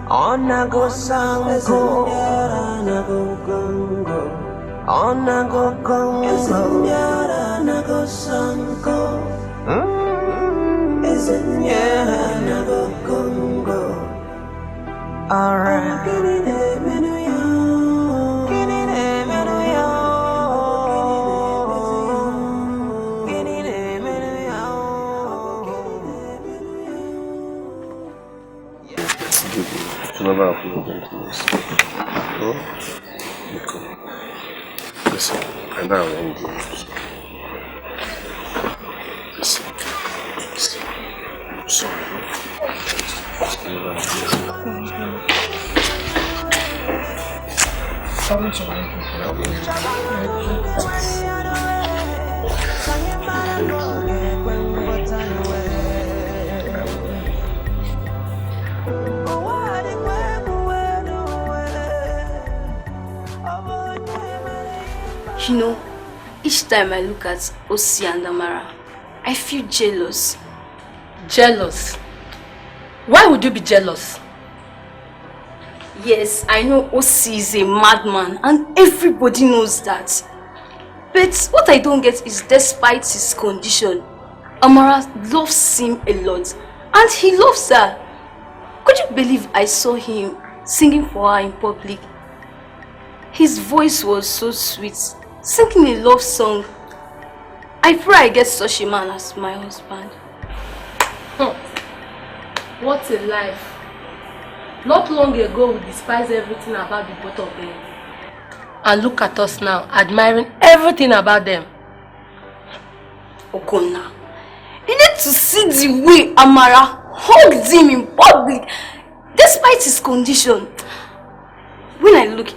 [SPEAKER 6] Onago sango, nago gongo, onago gongo, nago sango, isn't nago gongo. Alright.
[SPEAKER 2] Never apologize. Oh? Listen, I know I'm angry. Listen. I'm sorry. Never
[SPEAKER 5] You know, each time I look at Osi and Amara, I feel jealous.
[SPEAKER 15] Jealous? Why would you be jealous?
[SPEAKER 5] Yes, I know Osi is a madman and everybody knows that. But what I don't get is despite his condition, Amara loves him a lot and he loves her. Could you believe I saw him singing for her in public? His voice was so sweet, singing a love song. I pray I get such a man as my husband.
[SPEAKER 15] What a life. Not long ago we despised everything about the both of them. And look at us now, admiring everything about them.
[SPEAKER 5] Okona, you need to see the way Amara hugged him in public, despite his condition. When I look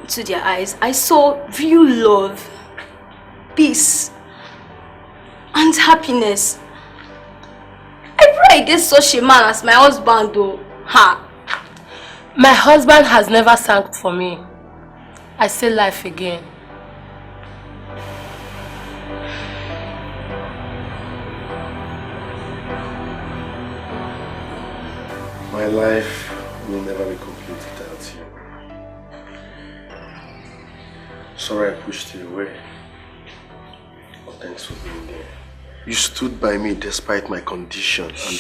[SPEAKER 5] into their eyes, I saw real love, peace, and happiness. I pray I get such a man as my husband though. Ha!
[SPEAKER 15] My husband has never sang for me. I say life again.
[SPEAKER 2] My life will never be complete without you. Sorry I pushed you away. But thanks for being there. You stood by me despite my condition and...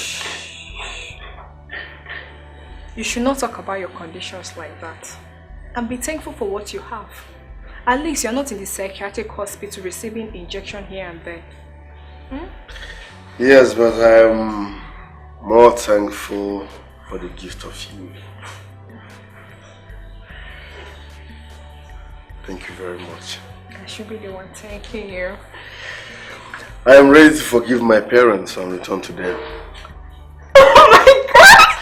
[SPEAKER 9] You should not talk about your conditions like that. And be thankful for what you have. At least you're not in the psychiatric hospital receiving injection here and there.
[SPEAKER 2] Yes, but I'm more thankful for the gift of you. Thank you very much.
[SPEAKER 9] I should be the one thanking you.
[SPEAKER 2] I am ready to forgive my parents and return to them.
[SPEAKER 9] Oh my God!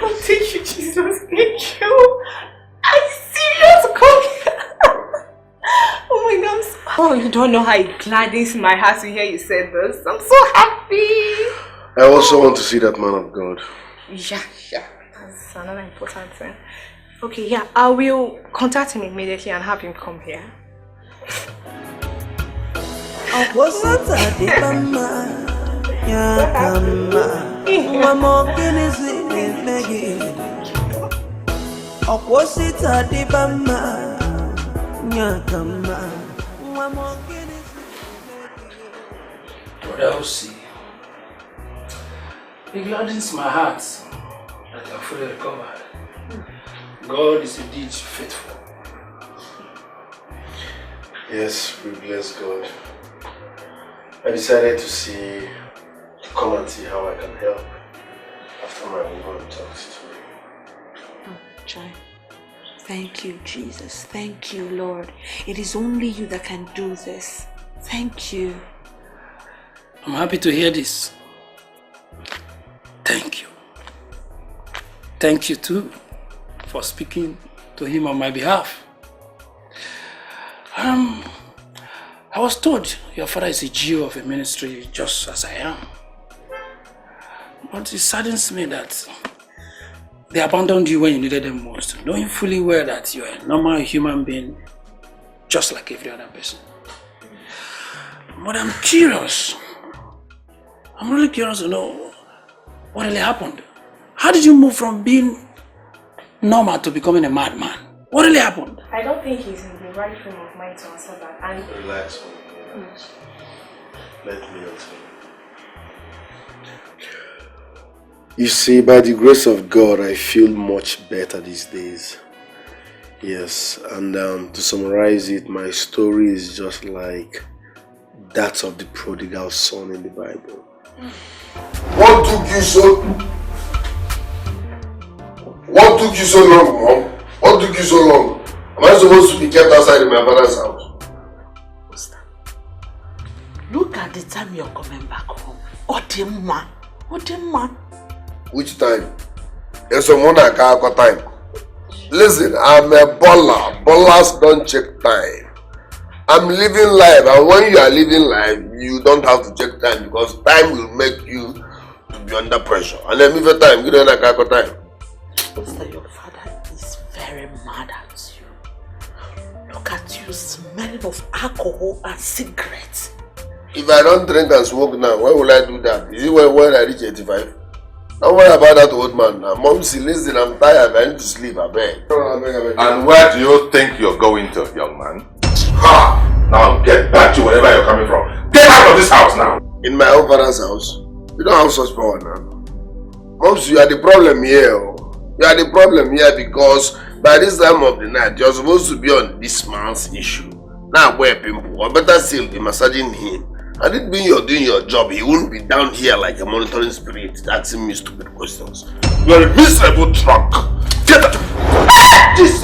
[SPEAKER 9] Oh, thank you, Jesus. Thank you. I'm serious. Oh my God, Oh, you don't know how it gladdens my heart to hear you say this. I'm so happy.
[SPEAKER 2] I also want to see that man of God.
[SPEAKER 9] Yeah. That's another important thing. Okay, yeah, I will contact him immediately and have him come here.
[SPEAKER 12] What else? It gladdens my heart that you're fully recovered. God is indeed faithful.
[SPEAKER 2] Yes, we bless God. I decided to come and see how I can help after my woman talks to me.
[SPEAKER 10] Joy. Thank you, Jesus. Thank you, Lord. It is only you that can do this. Thank you.
[SPEAKER 12] I'm happy to hear this. Thank you. Thank you too for speaking to him on my behalf. I was told your father is a Jew of a ministry just as I am. But it saddens me that they abandoned you when you needed them most, knowing fully well that you are a normal human being just like every other person. But I'm curious. I'm really curious to know what really happened. How did you move from being normal to becoming a madman? What really happened?
[SPEAKER 9] I don't think he's in the right frame of mind to answer that. And
[SPEAKER 2] relax, relax. Let me answer. You see, by the grace of God, I feel much better these days. Yes, and to summarize it, my story is just like that of the prodigal son in the Bible.
[SPEAKER 17] What took you so long, Mom? What took you so long? Am I supposed to be kept outside in my father's house?
[SPEAKER 13] Look at the time you're coming back home. Odimma.
[SPEAKER 17] Which time? There's some one I can't time. Listen, I'm a baller. Ballers don't check time. I'm living life, and when you are living life, you don't have to check time because time will make you to be under pressure. And then if time, you don't have time.
[SPEAKER 13] Sister, your father is very mad at you. Look at you smelling of alcohol and cigarettes.
[SPEAKER 17] If I don't drink and smoke now, when will I do that? Is it when I reach 85? Don't worry about that old man now. Mom, listen, I'm tired. I need to sleep. I beg.
[SPEAKER 3] And where do you think you're going to, young man? Ha! Now get back to wherever you're coming from. Get out of this house now!
[SPEAKER 17] In my own father's house? You don't have such power now. Moms, you are the problem here. You are the problem here because by this time of the night, you're supposed to be on this man's issue. Now, where people, or better still, be massaging him. And it being you're doing your job, he wouldn't be down here like a monitoring spirit asking me stupid questions.
[SPEAKER 3] You're a miserable drunk. Get out!
[SPEAKER 17] Jesus!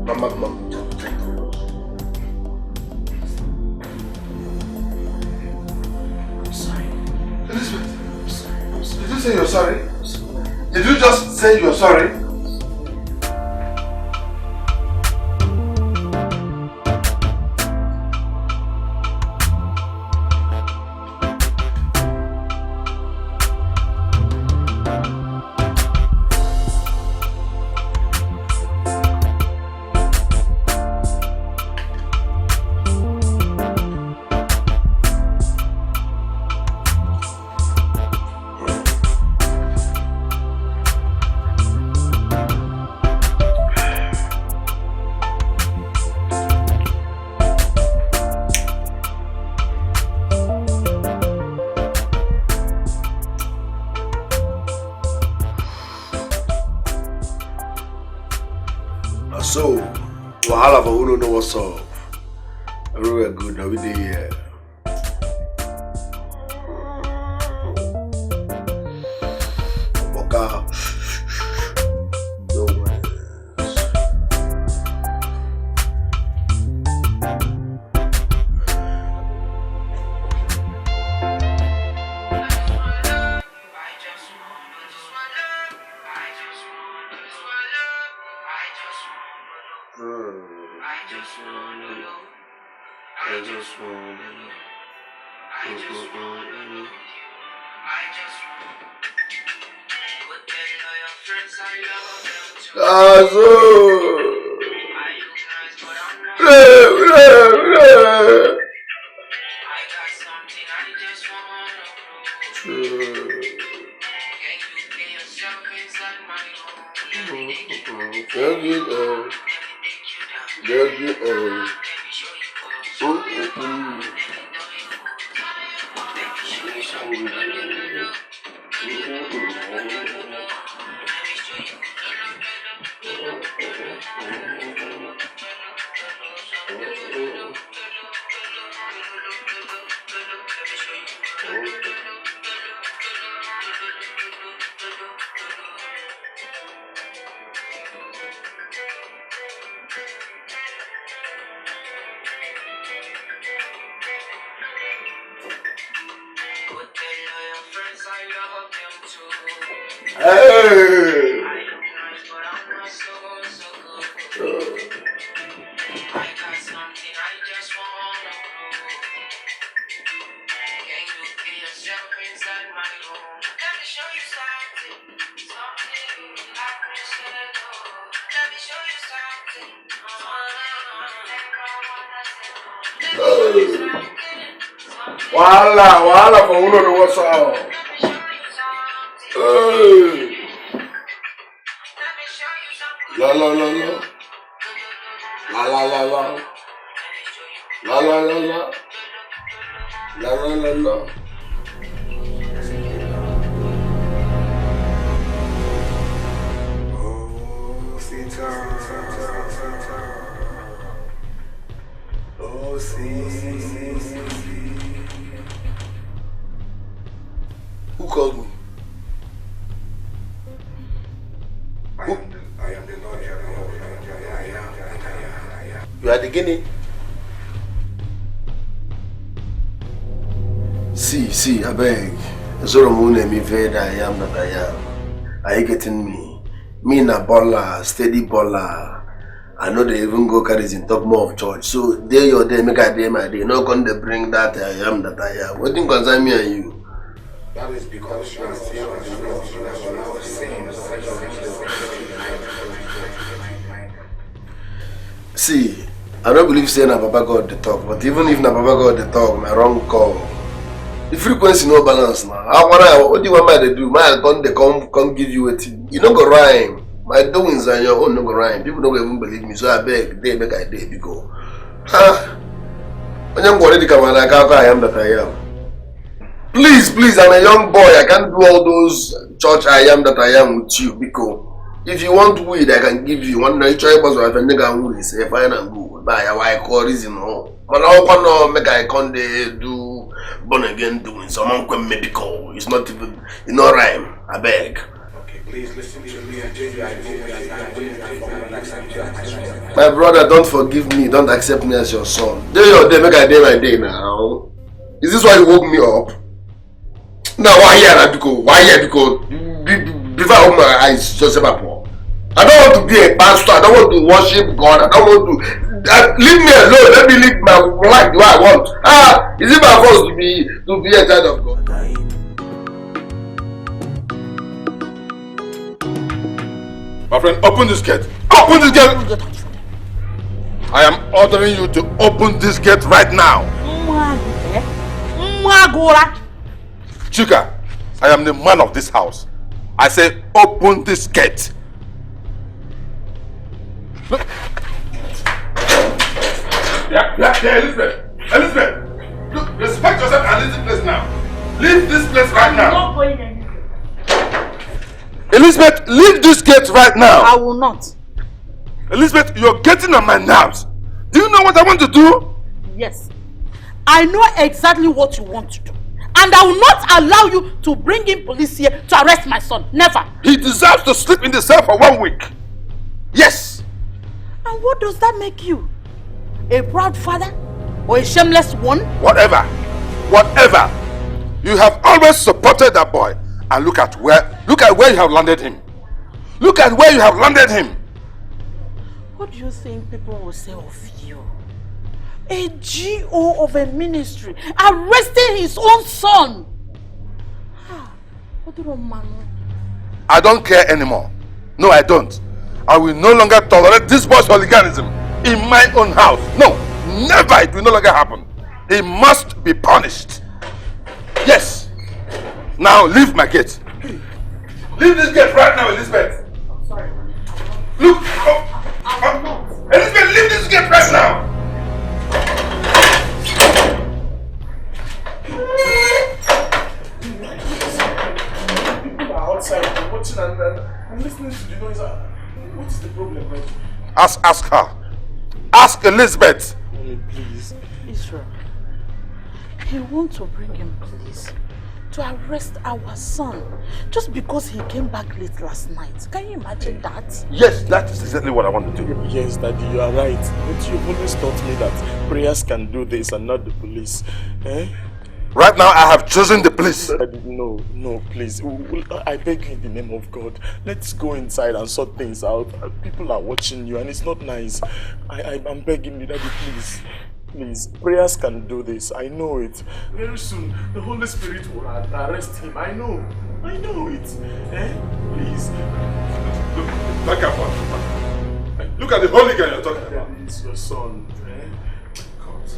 [SPEAKER 17] Mama.
[SPEAKER 3] I'm sorry. Elizabeth, I'm sorry. Did you say you're sorry? Did you just say you're sorry?
[SPEAKER 17] So, wahala for who don't know what's up. Everywhere good, now we dey here. Boka. No worries. Wahala for uno to what's up. La la la la. La la la la. La la la la. La la la la. Who called me? I am the Lord. You are the Guinea? See, I beg. Solomon and me very I am that I am. Are you getting me? Me na baller, steady baller. I know they even go carry in talk more of church. So there you're there, make a day my day. No can they bring that I am that I am. What thing concern me and you? That is because you are still see, I don't believe saying Baba God the talk, but even if na Baba God the talk, my wrong call. The frequency no balance now. What do you want me to do? My come give you a thing. You don't go rhyme. My doings and your own no go rhyme. People don't even believe me, so I beg, they make I day because when I'm going to come and I am that I am. Please, I'm a young boy. I can't do all those church I am that I am with you because if you want weed, I can give you one night. Try was if a nigga who is say fine and good. Buy a white call reason no. But I can't make I can't do born again doing someone can medical. It's not even rhyme. I beg. Okay, please listen to me and change your idea. My brother, don't forgive me. Don't accept me as your son. Day your day, make I day my day now. Is this why you woke me up? Now why here because before I open my eyes, just say my poor. I don't want to be a pastor. I don't want to worship God. I don't want to leave me alone. Let me live my life the way I want. Is it my fault to be a child of God?
[SPEAKER 3] My friend, open this gate. Open this gate. I am ordering you to open this gate right now. Chika, I am the man of this house. I say, open this gate. Look. Yeah, Elizabeth. Look, respect yourself and leave this place now. Leave this place right now. I'm not going anywhere. Elizabeth, leave this gate right now.
[SPEAKER 8] I will not.
[SPEAKER 3] Elizabeth, you're getting on my nerves. Do you know what I want to do?
[SPEAKER 8] Yes. I know exactly what you want to do. And I will not allow you to bring in police here to arrest my son. Never.
[SPEAKER 3] He deserves to sleep in the cell for 1 week. Yes.
[SPEAKER 8] And what does that make you? A proud father? Or a shameless one?
[SPEAKER 3] Whatever. You have always supported that boy. And look at where you have landed him. Look at where you have landed him.
[SPEAKER 8] What do you think people will say of you? A GO of a ministry arresting his own son.
[SPEAKER 3] I don't care anymore. No, I don't. I will no longer tolerate this boy's hooliganism in my own house. No, never. It will no longer happen. He must be punished. Yes. Now leave my gate. Leave this gate right now, Elizabeth.
[SPEAKER 18] I'm sorry.
[SPEAKER 3] Look. Elizabeth, leave this gate right now.
[SPEAKER 4] People are outside watching and listening to the noise. What is the problem, man?
[SPEAKER 3] Ask her. Ask Elizabeth.
[SPEAKER 13] Please. Israel. He wants to bring him police to arrest our son just because he came back late last night. Can you imagine that?
[SPEAKER 3] Yes, that is exactly what I want to do.
[SPEAKER 4] Yes, Daddy, you are right. But you've always taught me that prayers can do this and not the police. Eh?
[SPEAKER 3] Right now, I have chosen the police.
[SPEAKER 4] Daddy, no, please. I beg you in the name of God. Let's go inside and sort things out. People are watching you and it's not nice. I'm begging you, Daddy, please. Please, prayers can do this. I know it. Very soon, the Holy Spirit will arrest him. I know it. Eh? Please.
[SPEAKER 3] Look at Look at the hooligan you're talking about.
[SPEAKER 4] It's your son. Eh? God.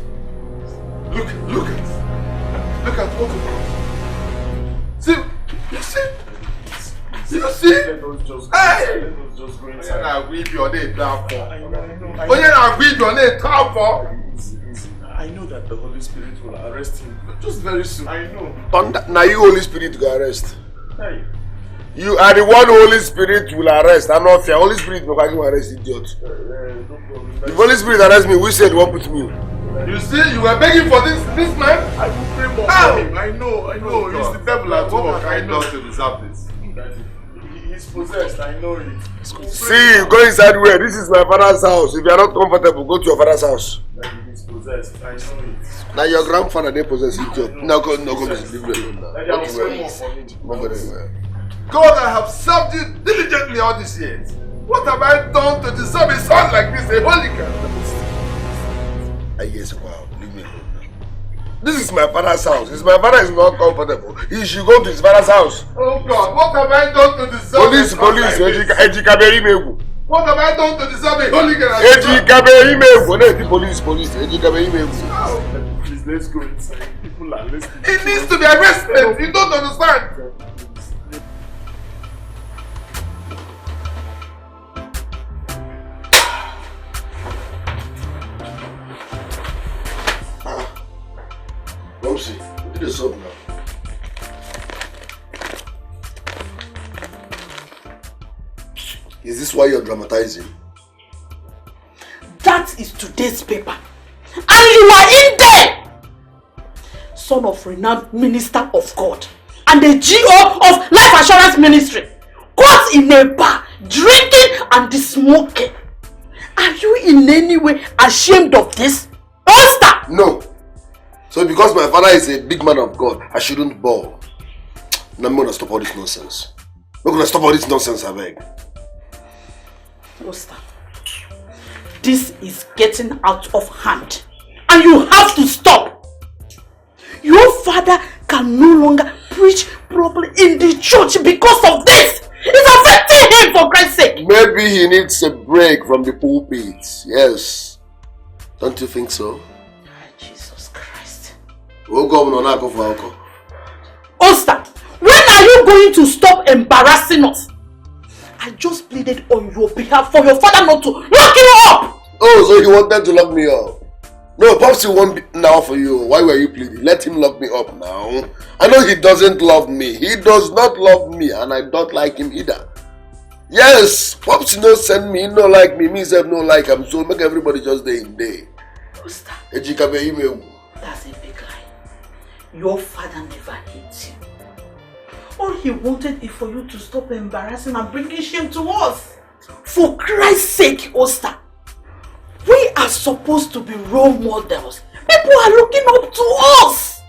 [SPEAKER 3] Look at what it is. See? You see? You see?
[SPEAKER 4] Let us just go inside. I know that the Holy Spirit will arrest him just very soon. I know.
[SPEAKER 17] Now you Holy Spirit go arrest.
[SPEAKER 4] Hey.
[SPEAKER 17] You are the one Holy Spirit will arrest. I'm not fair. Holy Spirit no can arrest idiot.
[SPEAKER 4] No problem.
[SPEAKER 17] If Holy Spirit arrest me, we said what put me.
[SPEAKER 3] You see, you were begging for this man.
[SPEAKER 4] I will pray more for him. I know. He's the devil at work. I know
[SPEAKER 3] to deserve this.
[SPEAKER 4] He's possessed. I know it.
[SPEAKER 17] See, go inside where? This is my father's house. If you are not comfortable, go to your father's house.
[SPEAKER 4] He's possessed. I know it.
[SPEAKER 17] Now your grandfather they possess idiot. No, go, leave it alone now.
[SPEAKER 4] I will pray more for him.
[SPEAKER 3] God, I have served you diligently all these years. What have I done to deserve a son like this, a hooligan?
[SPEAKER 17] Yes, wow, leave me alone. This is my father's house. If my father is not comfortable, he should go to his father's house.
[SPEAKER 3] Oh God, what have I done to deserve a son like this? What have I done to deserve a hooligan?
[SPEAKER 17] Police.
[SPEAKER 4] Please, let's go inside. People are listening.
[SPEAKER 3] He needs to be arrested. You don't understand.
[SPEAKER 17] Romsey, what did this up now? Is this why you're dramatizing?
[SPEAKER 13] That is today's paper. And you are in there! Son of renowned minister of God and the GO of Life Assurance Ministry. Caught in a bar, drinking and smoking. Are you in any way ashamed of this? Monster!
[SPEAKER 17] No. So because my father is a big man of God, I shouldn't ball. Now I'm gonna stop all this nonsense. I'm gonna stop all this nonsense, I beg.
[SPEAKER 13] Osta, this is getting out of hand. And you have to stop. Your father can no longer preach properly in the church because of this. It's affecting him, for Christ's sake.
[SPEAKER 17] Maybe he needs a break from the pulpit. Yes. Don't you think so?
[SPEAKER 13] Jesus Christ. Osta, when are you going to stop embarrassing us? I just pleaded on your behalf for your father not to lock you up!
[SPEAKER 17] Oh, so he wanted to lock me up? No, Popsy won't be now for you. Why were you pleading? Let him lock me up now. I know he doesn't love me. He does not love me and I don't like him either. Yes, Popsy no send me, no like me, me self no like him. So make everybody just day in day.
[SPEAKER 13] Osta,
[SPEAKER 17] That's
[SPEAKER 13] a big lie. Your father never hates you. All he wanted is for you to stop embarrassing and bringing shame to us. For Christ's sake, Osta, we are supposed to be role models. People are looking up to us.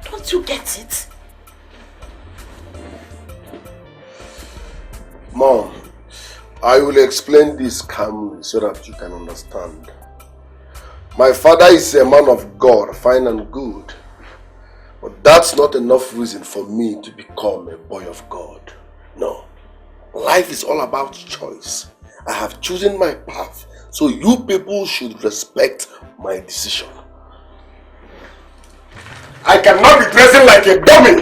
[SPEAKER 13] Don't you get it?
[SPEAKER 17] Mom, I will explain this calmly so that you can understand. My father is a man of God, fine and good. But that's not enough reason for me to become a boy of God. No. Life is all about choice. I have chosen my path, so you people should respect my decision. I cannot be dressing like a dummy.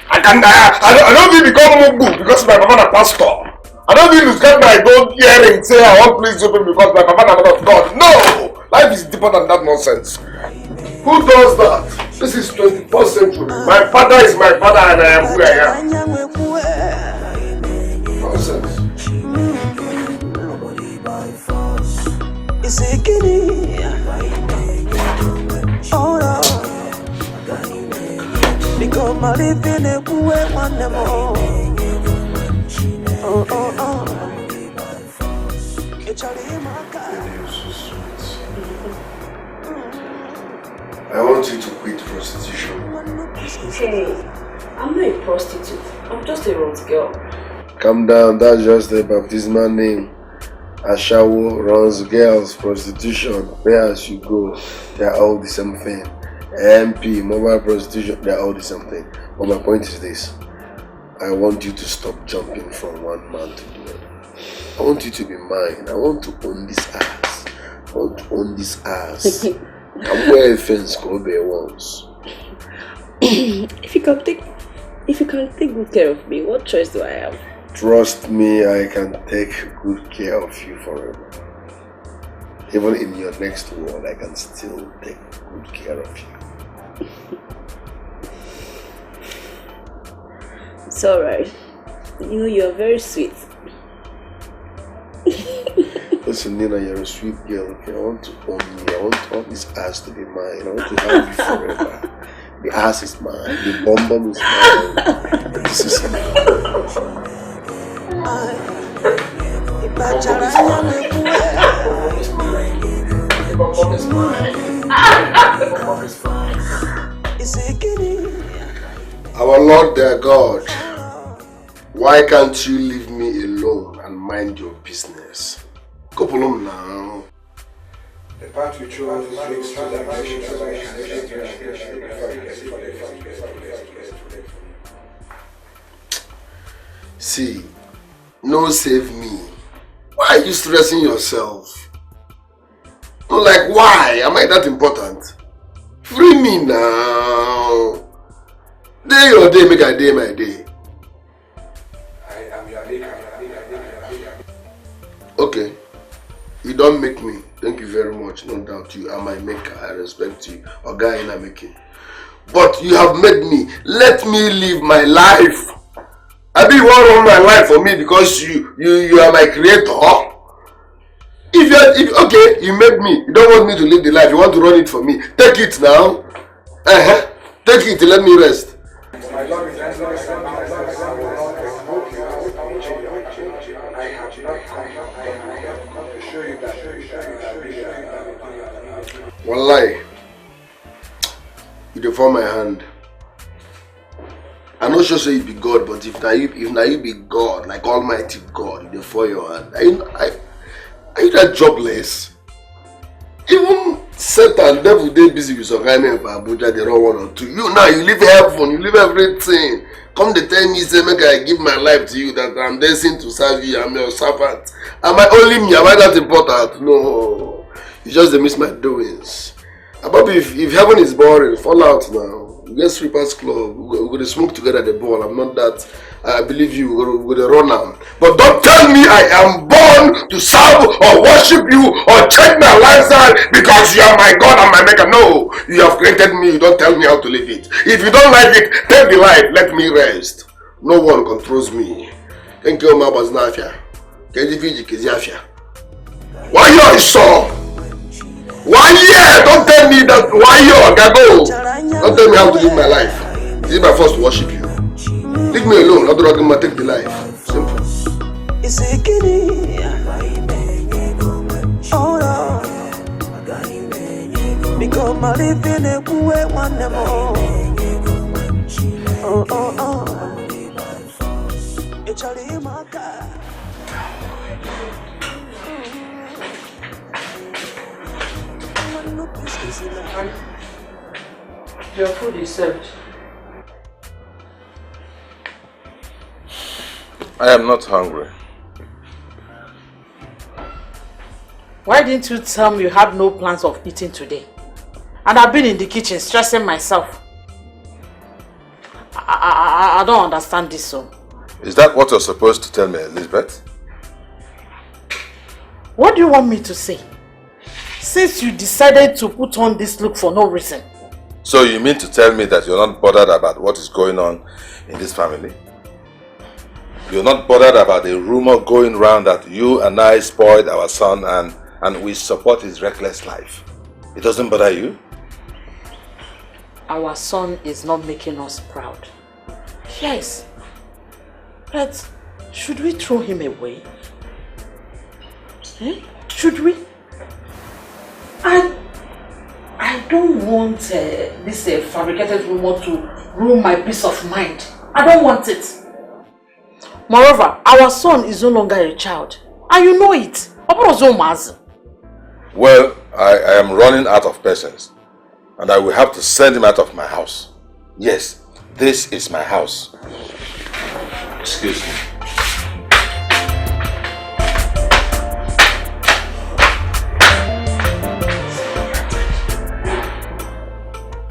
[SPEAKER 17] I don't need to become Mugu because my papa is a pastor. I don't need to get my gold earring and say I want please open because my papa is a man of God. No! Life is deeper than that nonsense. Who does that? This is 21st century. My father is my father and I am who I am. Nonsense.
[SPEAKER 6] Because my living a way one more.
[SPEAKER 17] I want you to quit prostitution.
[SPEAKER 5] Hey, I'm not a prostitute. I'm just a road girl.
[SPEAKER 17] Calm down, that's just the baptismal name. Ashawo runs girls, prostitution, where as you go, they are all the same thing. MP, mobile prostitution, they are all the same thing. But my point is this. I want you to stop jumping from one man to the other. I want you to be mine. I want to own this ass. I want to own this ass. I'm wearing things go bare once.
[SPEAKER 5] If you can take good care of me, what choice do I have?
[SPEAKER 17] Trust me, I can take good care of you forever. Even in your next world, I can still take good care of you.
[SPEAKER 5] It's alright. You know, you're very sweet.
[SPEAKER 17] Listen, Nina, you're a sweet girl. Okay, I want to own you. I want all this ass to be mine. I want to have you forever. The ass is mine. The bum is mine. This is mine. Our Lord, their God, why can't you leave me alone and mind your business? Couple of them now. The path we chose leads to See, no save me. Why are you stressing yourself? No, like why? Am I that important? Free me now. Day your day, make a day my day. I am your maker. Okay. You don't make me. Thank you very much. No doubt you are my maker. I respect you. A guy in a making. But you have made me. Let me live my life. I be one run my life for me because you are my creator. If okay, you made me. You don't want me to live the life. You want to run it for me. Take it now. Take it. Let me rest. Wallahi, you deform my hand. I'm not sure say you be God, but if now you be God, like Almighty God, you deform your hand. Are you that jobless? Even Satan, devil, they busy with some kind of Abuja, they don't want to. You now, you live heaven, you live everything. Come to tell me, say, make I give my life to you, that I'm destined to serve you, I'm your servant. Am I only me? Am I that important? No. You just miss my doings. Bobby, if heaven is boring, fall out now. We get strippers club. We're going to smoke together at the ball. I'm not that. I believe you. We're going to run now. But don't tell me I am born to serve or worship you or change my lifestyle because you are my God and my maker. No, you have created me. You don't tell me how to live it. If you don't like it, take the life. Let me rest. No one controls me. Thank you, my Baznafia. Why you so? Why yeah? Don't tell me that. Why you go? Don't tell me how to live my life. This is my first to worship you. Leave me alone. How do I take the life? Simple.
[SPEAKER 6] Because my living a way one more.
[SPEAKER 8] Your food is served.
[SPEAKER 3] I am not hungry.
[SPEAKER 8] Why didn't you tell me you had no plans of eating today? And I've been in the kitchen stressing myself. I don't understand this, so.
[SPEAKER 3] Is that what you're supposed to tell me, Elizabeth?
[SPEAKER 8] What do you want me to say? Since you decided to put on this look for no reason.
[SPEAKER 3] So you mean to tell me that you're not bothered about what is going on in this family? You're not bothered about the rumor going around that you and I spoiled our son and we support his reckless life? It doesn't bother you?
[SPEAKER 8] Our son is not making us proud. Yes. But should we throw him away? Should we? I don't want this fabricated rumor to ruin my peace of mind. I don't want it. Moreover, our son is no longer a child. And you know it.
[SPEAKER 3] Well, I am running out of patience. And I will have to send him out of my house. Yes, this is my house. Excuse me.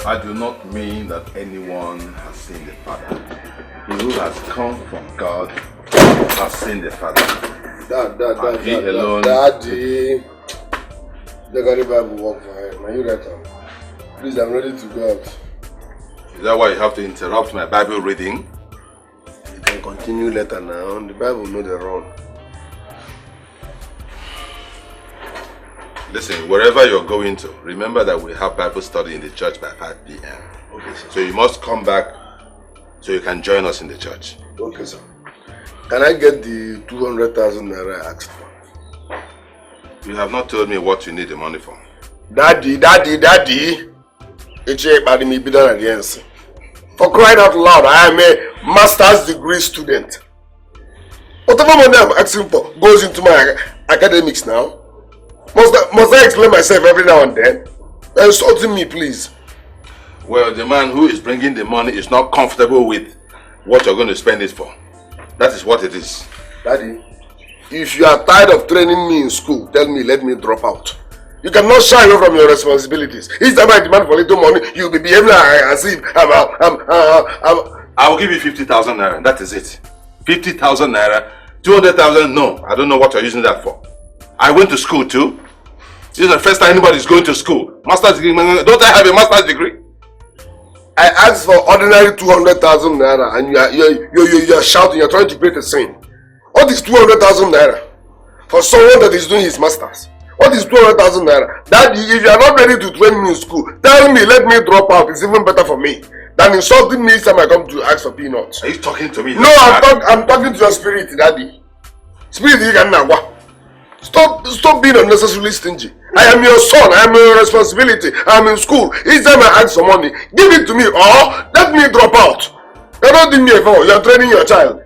[SPEAKER 3] I do not mean that anyone has seen the Father. He who has come from God has seen the Father.
[SPEAKER 17] Daddy. The God Bible work for him. Are you right now? Please, I'm ready to go out.
[SPEAKER 3] Is that why you have to interrupt my Bible reading?
[SPEAKER 17] You can continue later now. The Bible knows the wrong.
[SPEAKER 3] Listen, wherever you're going to, remember that we have Bible study in the church by 5 p.m.
[SPEAKER 17] Okay, sir.
[SPEAKER 3] So you must come back so you can join us in the church.
[SPEAKER 17] Okay, sir. Can I get the 200,000 naira I asked for?
[SPEAKER 3] You have not told me what you need the money for.
[SPEAKER 17] Daddy. For crying out loud, I am a master's degree student. Whatever money I'm asking for goes into my academics now. Must I explain myself every now and then? Insulting me, please.
[SPEAKER 3] Well, the man who is bringing the money is not comfortable with what you're going to spend it for. That is what it is.
[SPEAKER 17] Daddy, if you are tired of training me in school, tell me, let me drop out. You cannot shy away from your responsibilities. Each time I demand for little money, you'll be behaving as if
[SPEAKER 3] I will give you 50,000 naira. That is it. 50,000 naira. 200,000, no. I don't know what you're using that for. I went to school too. This is the first time anybody is going to school. Master's degree. Don't I have a master's degree?
[SPEAKER 17] I asked for ordinary 200,000 naira and you are shouting, you're trying to create a scene. What is 200,000 naira? For someone that is doing his masters. What is 200,000 naira? Daddy, if you are not ready to train me in school, tell me, let me drop out. It's even better for me than insulting me each time I come to ask for peanuts.
[SPEAKER 3] Are you talking to me?
[SPEAKER 17] No, I'm talking to your spirit, Daddy. Spirit, you can now. Stop being unnecessarily stingy. I am your son. I am your responsibility. I am in school. Each time I ask for money, give it to me or let me drop out. You're not doing me a favor. You're training your child.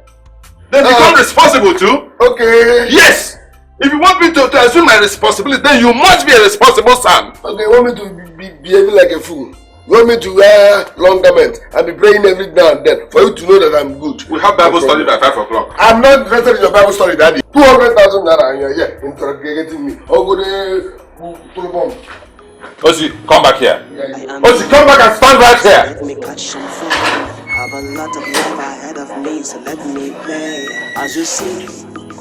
[SPEAKER 3] Then become responsible too.
[SPEAKER 17] Okay.
[SPEAKER 3] Yes. If you want me to assume my responsibility, then you must be a responsible son.
[SPEAKER 17] Okay, you want me to be behaving like a fool? You want me to wear long garments and be praying every now and then for you to know that I'm good?
[SPEAKER 3] We have Bible study by 5 o'clock.
[SPEAKER 17] I'm not interested in your Bible study, Daddy. 200,000 naira and you're here interrogating me. Oh, go there.
[SPEAKER 3] Osi, come back here. Osi, come back and stand right here.
[SPEAKER 6] Let me catch some fun. Have a lot of life ahead of me, so let me play. As you see,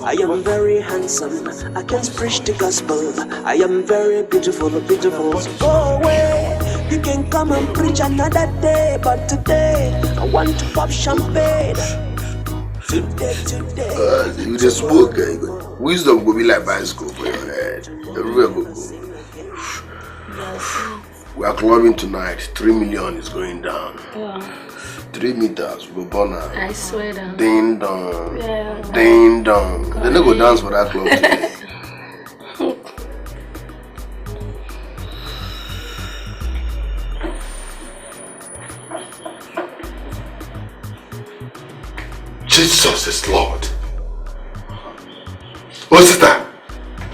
[SPEAKER 6] I am very handsome. I can preach the gospel. I am very beautiful, beautiful. So go away. You can come and preach another day, but today I want to pop champagne. Today.
[SPEAKER 17] You just smoke, wisdom will be like bicycle for your head. Everywhere go. We are clubbing tonight. 3 million is going down.
[SPEAKER 15] Yeah.
[SPEAKER 17] 3 meters, we'll burn out.
[SPEAKER 15] I swear down.
[SPEAKER 17] Ding dong.
[SPEAKER 15] Yeah.
[SPEAKER 17] Ding dong. They don't go dance for that club today.
[SPEAKER 3] Jesus is Lord. Oh, sister,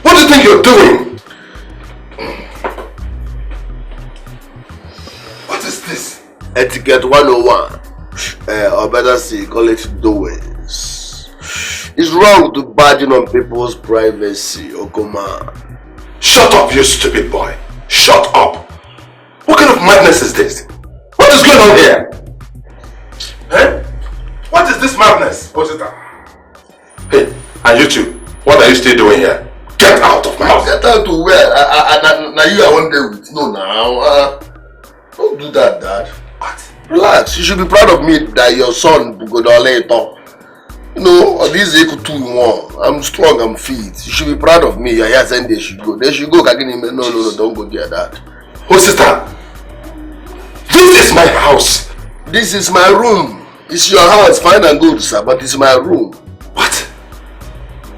[SPEAKER 3] what do you think you're doing? What is this?
[SPEAKER 17] Etiquette 101. Or better say, call it doings. It's wrong to barging on people's privacy, Okoma.
[SPEAKER 3] Shut up, you stupid boy. Shut up. What kind of madness is this? What is going on here? Eh? What is this madness, Osita? Hey, and you two, what are you still doing here? Get out of my house.
[SPEAKER 17] Get out to where? Now you are one day with. No, now. Don't do that, Dad.
[SPEAKER 3] What?
[SPEAKER 17] Relax. You should be proud of me that your son go down later. You know, this is equal 2 in 1. I'm strong, I'm fit. You should be proud of me. Your hair saying they should go. They should go. No, don't go there, Dad.
[SPEAKER 3] Oh, sister. This is my house.
[SPEAKER 17] This is my room. It's your house, fine and good, sir, but it's my room.
[SPEAKER 3] What?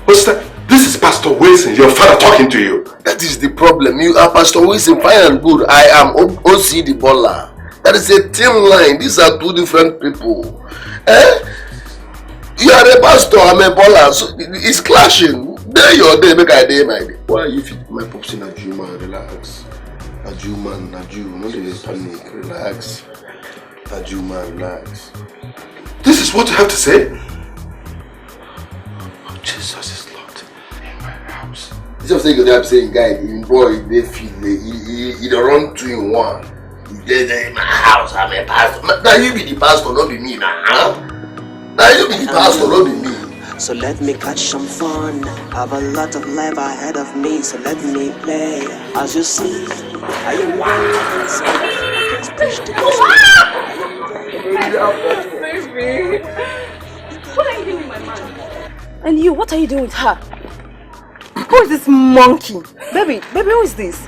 [SPEAKER 3] Oh, sister, this is Pastor Wilson, your father talking to you.
[SPEAKER 17] That is the problem. You are Pastor Wilson, fine and good. I am OC the baller. That is a thin line. These are 2 different people. You are a pastor, I'm a baller. So it's clashing. Day your day, make I day my day. Why you fit my pops in a Jew, man? Relax. A Jew, man, a Jew. No dey panic. Relax. A Jew, man, relax.
[SPEAKER 3] This is what you have to say? Oh, Jesus is Lord in my house.
[SPEAKER 17] Instead of saying you have saying, guy, in boy, they feel he don't run 2 in 1. He dey in my house, I'm a pastor. Now you be the pastor, not be me now. Huh? Now you be the pastor, not be me.
[SPEAKER 6] So let me catch some fun. Have a lot of life ahead of me, so let me play. As you see, I am very handsome.
[SPEAKER 5] Baby, what are you doing with my man? And you, what are you doing with her?
[SPEAKER 7] Who is this monkey? Baby, who is this?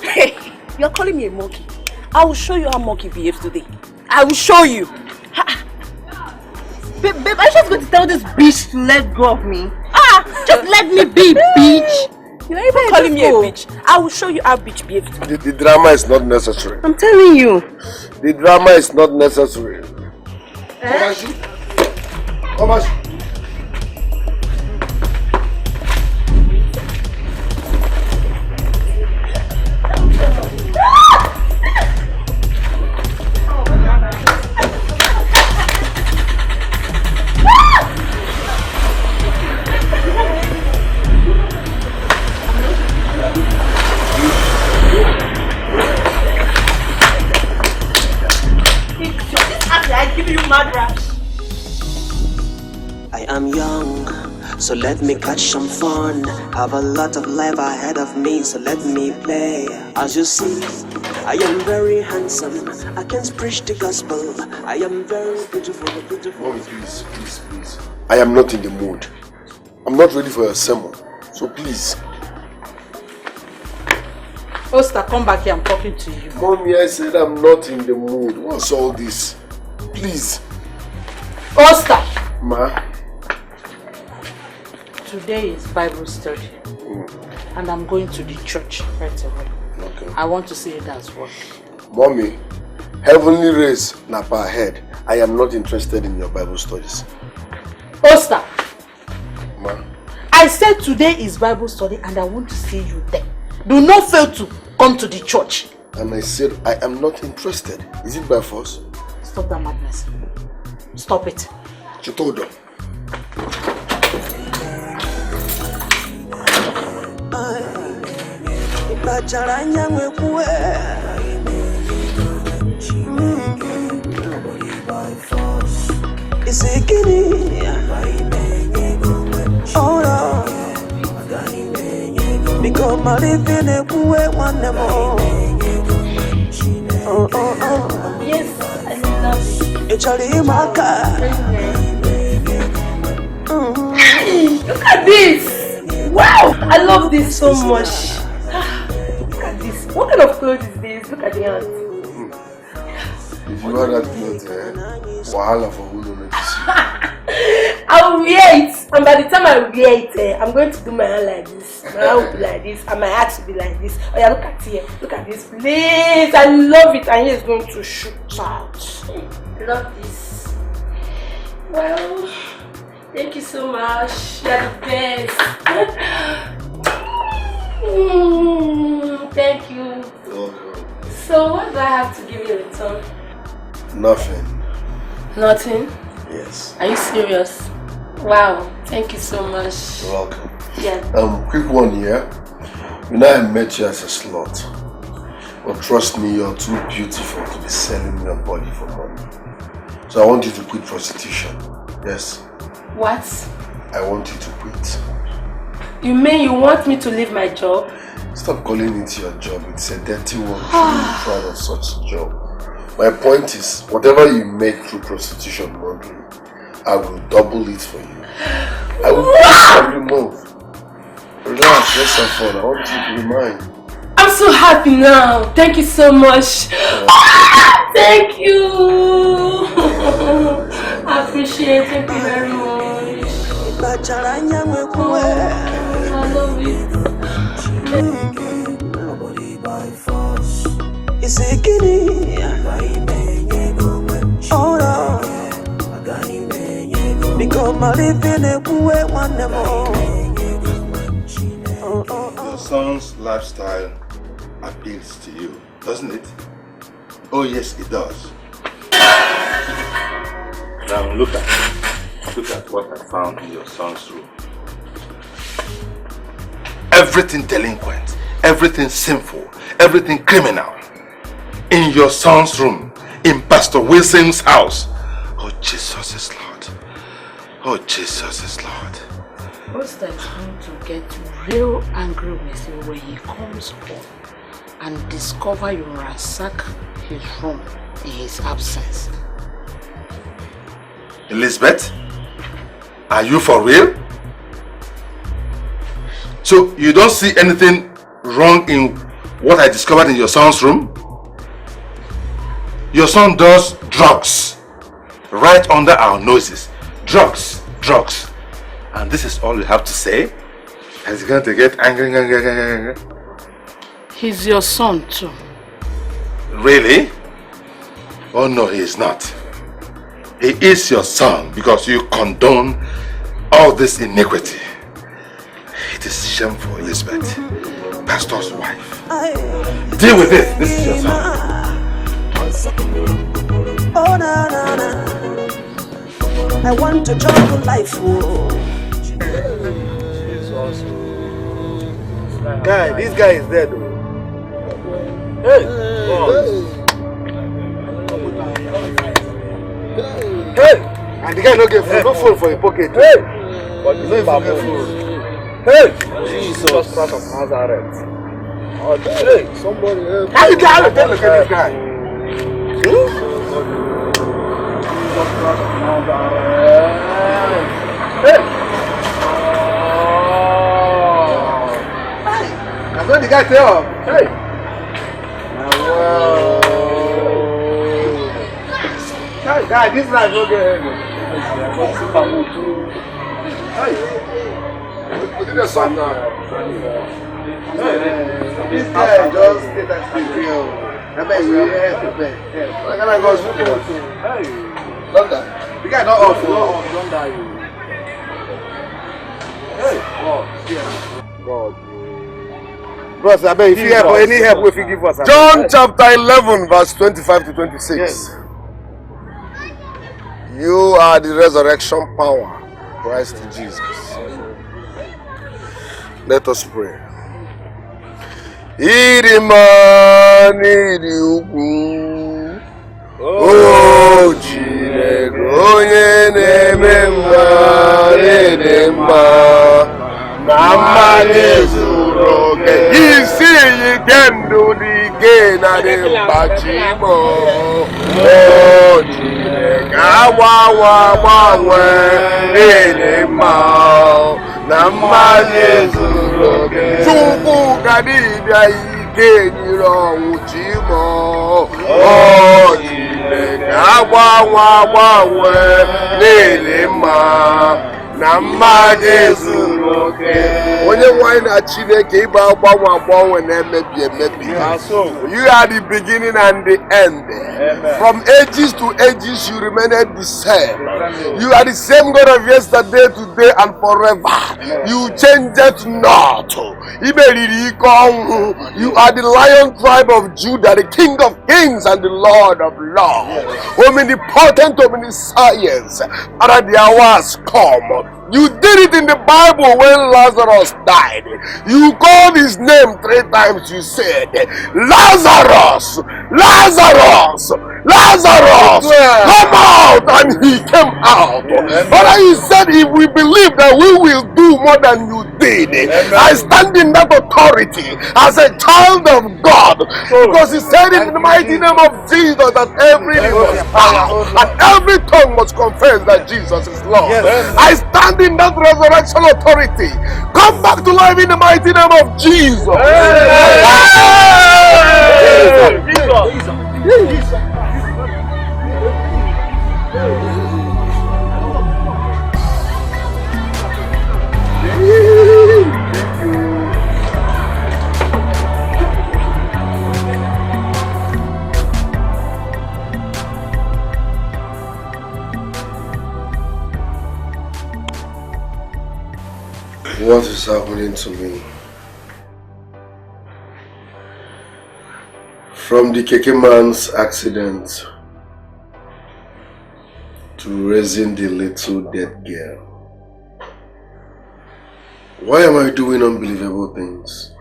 [SPEAKER 5] Hey, you're calling me a monkey. I will show you how monkey behaves today. I will show you.
[SPEAKER 7] Babe, I'm just going to tell this bitch to let go of me.
[SPEAKER 5] Just let me be, bitch. You're even calling me a bitch. I will show you how bitch behaves today.
[SPEAKER 17] The drama is not necessary.
[SPEAKER 7] I'm telling you.
[SPEAKER 17] The drama is not necessary. Omashi.
[SPEAKER 6] I am young, so let me catch some fun. Have a lot of life ahead of me, so let me play. As you see, I am very handsome. I can preach the gospel. I am very beautiful.
[SPEAKER 17] Mommy, please. I am not in the mood. I'm not ready for your sermon. So please.
[SPEAKER 8] Oster, come back here. I'm talking to you.
[SPEAKER 17] Mommy, I said I'm not in the mood. What's all this? Please.
[SPEAKER 8] Oster!
[SPEAKER 17] Ma?
[SPEAKER 8] Today is Bible study. And I'm going to the church right away.
[SPEAKER 17] Okay.
[SPEAKER 8] I want to see it as well.
[SPEAKER 17] Mommy, heavenly race na per head. I am not interested in your Bible studies.
[SPEAKER 8] Oster!
[SPEAKER 17] Ma?
[SPEAKER 8] I said today is Bible study and I want to see you there. Do not fail to come to the church.
[SPEAKER 17] And I said I am not interested. Is it by force?
[SPEAKER 8] Stop that madness. Stop it.
[SPEAKER 17] Chitodo.
[SPEAKER 6] Because my living a way one more.
[SPEAKER 15] Yes, I love you.
[SPEAKER 6] It's a marker.
[SPEAKER 15] Look at this! Wow! I love this so much. Look at this. What kind of clothes is this? Look at the hands.
[SPEAKER 17] If you wear that clothes, wahala for who don't let you see.
[SPEAKER 15] I'll wear it, and by the time I wear it, I'm going to do my hair like this. My hair will be like this, and my hat will be like this. Oh yeah, look at here. Look at this, please. I love it, and here is going to shoot out. I love this. Well, thank you so much. You're the best. Thank you.
[SPEAKER 17] Okay.
[SPEAKER 15] So, what do I have to give you in return?
[SPEAKER 17] Nothing.
[SPEAKER 15] Nothing?
[SPEAKER 17] Yes.
[SPEAKER 15] Are you serious? Wow, thank you so much.
[SPEAKER 17] You're welcome.
[SPEAKER 15] Yeah.
[SPEAKER 17] Quick one here. You know I met you as a slut. But trust me, you're too beautiful to be selling your body for money. So I want you to quit prostitution. Yes.
[SPEAKER 15] What?
[SPEAKER 17] I want you to quit.
[SPEAKER 15] You mean you want me to leave my job?
[SPEAKER 17] Stop calling it your job. It's a dirty one. You shouldn't be proud of such a job. My point is, whatever you make through prostitution monthly, I will double it for you. I will pay every month. Relax, let's have fun. I want you to be mine.
[SPEAKER 15] I'm so happy now. Thank you so much. Thank you. I appreciate it very much. I love you.
[SPEAKER 6] It's a kitty. Oh no. Because my living a way one more.
[SPEAKER 3] Your son's lifestyle appeals to you, doesn't it? Oh yes, it does. Now look at what I found in your son's room. Everything delinquent, everything sinful, everything criminal. In your son's room, in Pastor Wilson's house. Oh, Jesus is Lord. Oh, Jesus is Lord.
[SPEAKER 8] Pastor is going to get real angry with you when he comes home and discover you ransack his room in his absence.
[SPEAKER 3] Elizabeth, are you for real? So you don't see anything wrong in what I discovered in your son's room? Your son does drugs right under our noses. Drugs. And this is all you have to say? And he's going to get angry.
[SPEAKER 8] He's your son too.
[SPEAKER 3] Really? Oh no, he is not. He is your son because you condone all this iniquity. It is shameful, Elizabeth. Pastor's wife. Deal with it. This is your son.
[SPEAKER 6] Oh no. I want to join life.
[SPEAKER 2] Guy, this guy is dead. Hey! Hey! And the guy no get food, no phone for your pocket. Hey! But you don't even get food. Hey! Jesus Christ of Nazareth. Oh, hey! Somebody help. How you got to look at this guy? Jesus Christ of Nazareth. Hey! That's what the guy say, oh, hey! Hey, guy, this life no get heavy. Hey! Put it aside now. Hey! This guy just get that still. I bet you have to pay. I gotta go hospital. Hey! Don't die. The guy not off, don't die. Hey! God. Bros, I bet if you have any help, if you give us. John chapter 11, verse 25 to 26. Yes. You are the resurrection power, Christ Jesus. Let us pray. Oh, you see, you can do the gain at the Bachimo. Oh, onye nwanyị na Chineke ịgba agbanwe na-emebi emebi. You are the beginning and the end. Amen. From ages to ages you remain the same. You are the same God of yesterday, today and forever. You change it not.
[SPEAKER 17] You are the Lion tribe of Judah, the King of Kings and the Lord of Lords. Omnipotent, omniscience. Father, the hour has come. You did it in the Bible when Lazarus died. You called his name 3 times. You said, Lazarus, Lazarus, Lazarus, come out. And he came out. Father, you said if we believe that we will do more than you did. I stand in that authority as a child of God. Because he said in the mighty name of Jesus that every knee must bow and every tongue must confess that Jesus is Lord. I stand in that resurrection authority. Come back to life in the mighty name of Jesus. What is happening to me? From the Keke man's accident to raising the little dead girl. Why am I doing unbelievable things?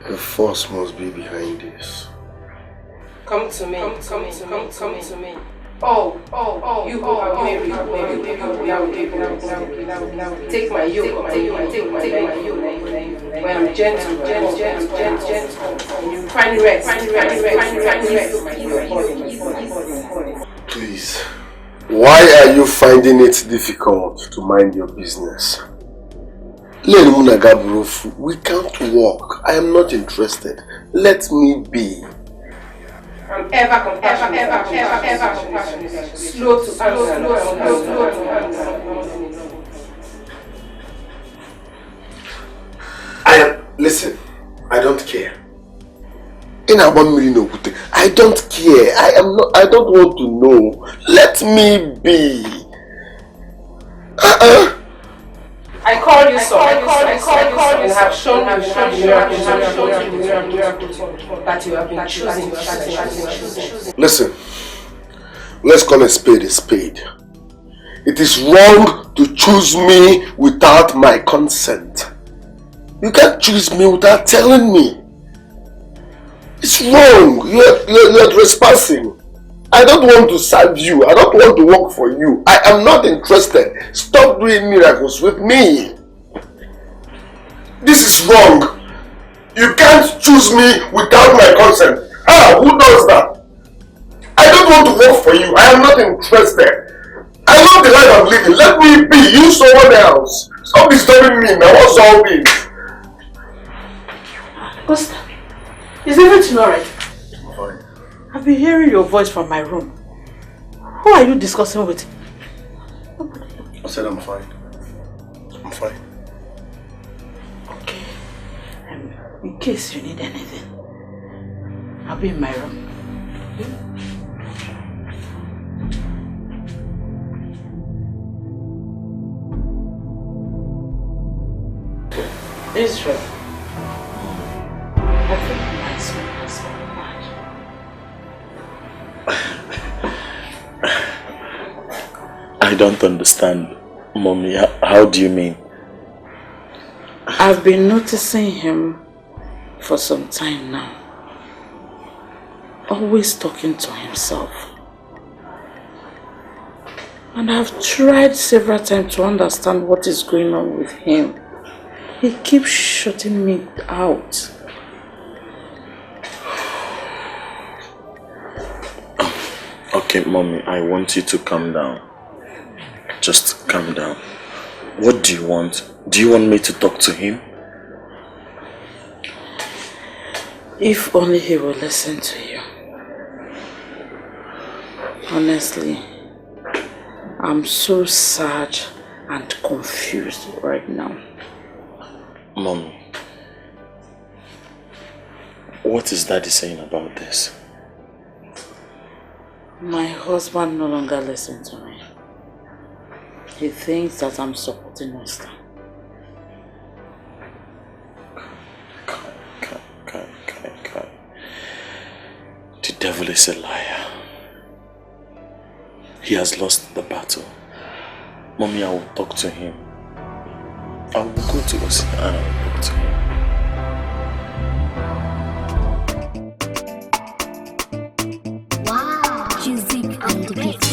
[SPEAKER 17] A force must be behind this.
[SPEAKER 15] Come to me, come to me. Oh, you who are married, take my yoke, take my yoke. When I'm gentle, you find rest.
[SPEAKER 17] Please, why are you finding it difficult to mind your business? We can't walk. I am not interested. Let me be.
[SPEAKER 15] I'm ever compassionate. Slow to answer.
[SPEAKER 17] Listen, I don't care. I don't care. I don't want to know. Let me be.
[SPEAKER 15] I call you son. And have shown that you have been choosing.
[SPEAKER 17] Listen, let's call a spade a spade. It is wrong to choose me without my consent. You can't choose me without telling me. It's wrong. You're trespassing. I don't want to serve you. I don't want to work for you. I am not interested. Stop doing miracles with me. This is wrong. You can't choose me without my consent. Who does that? I don't want to work for you. I am not interested. I love the life I'm living. Let me be. You someone else. Stop disturbing me now. What's all this?
[SPEAKER 13] Costa, is everything alright? Fine. I've been hearing your voice from my room. Who are you discussing with?
[SPEAKER 17] I said I'm fine. I'm fine.
[SPEAKER 13] Okay. In case you need anything, I'll be in my room. Israel. I think my son has gone mad.
[SPEAKER 4] I don't understand, Mommy. How do you mean?
[SPEAKER 8] I've been noticing him for some time now. Always talking to himself. And I've tried several times to understand what is going on with him. He keeps shutting me out.
[SPEAKER 4] Okay, Mommy, I want you to calm down. Just calm down. What do you want? Do you want me to talk to him?
[SPEAKER 8] If only he will listen to you. Honestly, I'm so sad and confused right now.
[SPEAKER 4] Mommy, what is Daddy saying about this?
[SPEAKER 8] My husband no longer listens to me. He thinks that I'm supporting us now.
[SPEAKER 4] The devil is a liar. He has lost the battle. Mommy, I will talk to him. I will go to Osi and I will talk to him.
[SPEAKER 18] Wow, music and the beat.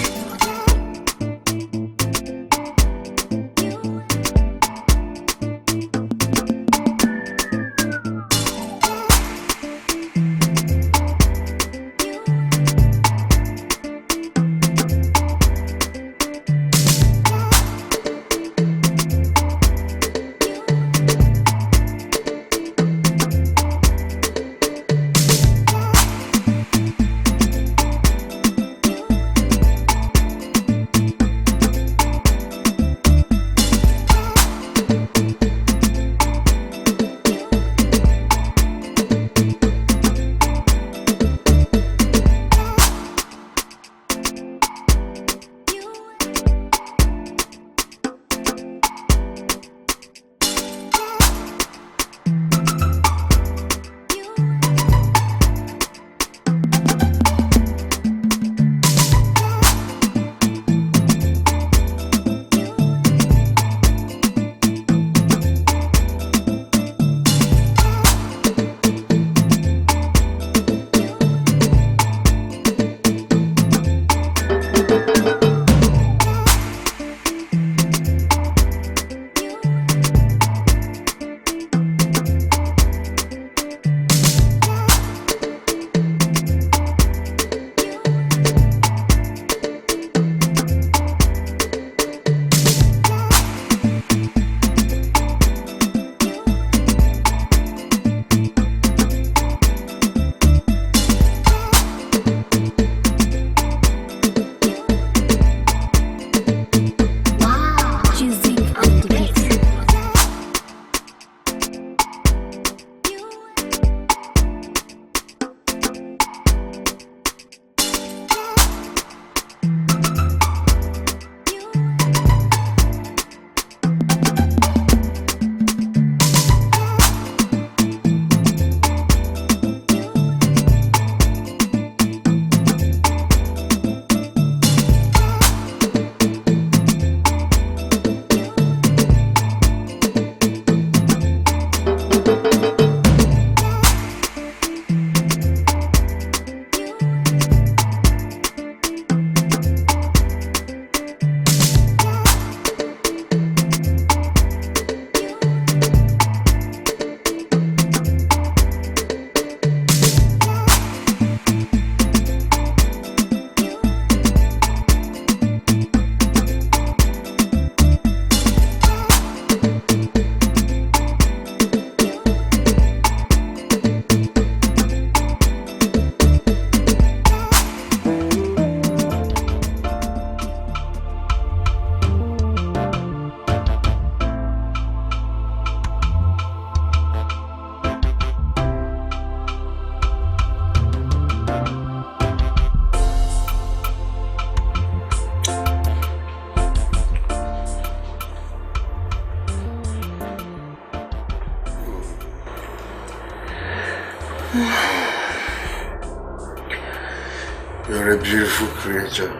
[SPEAKER 17] You're a beautiful creature.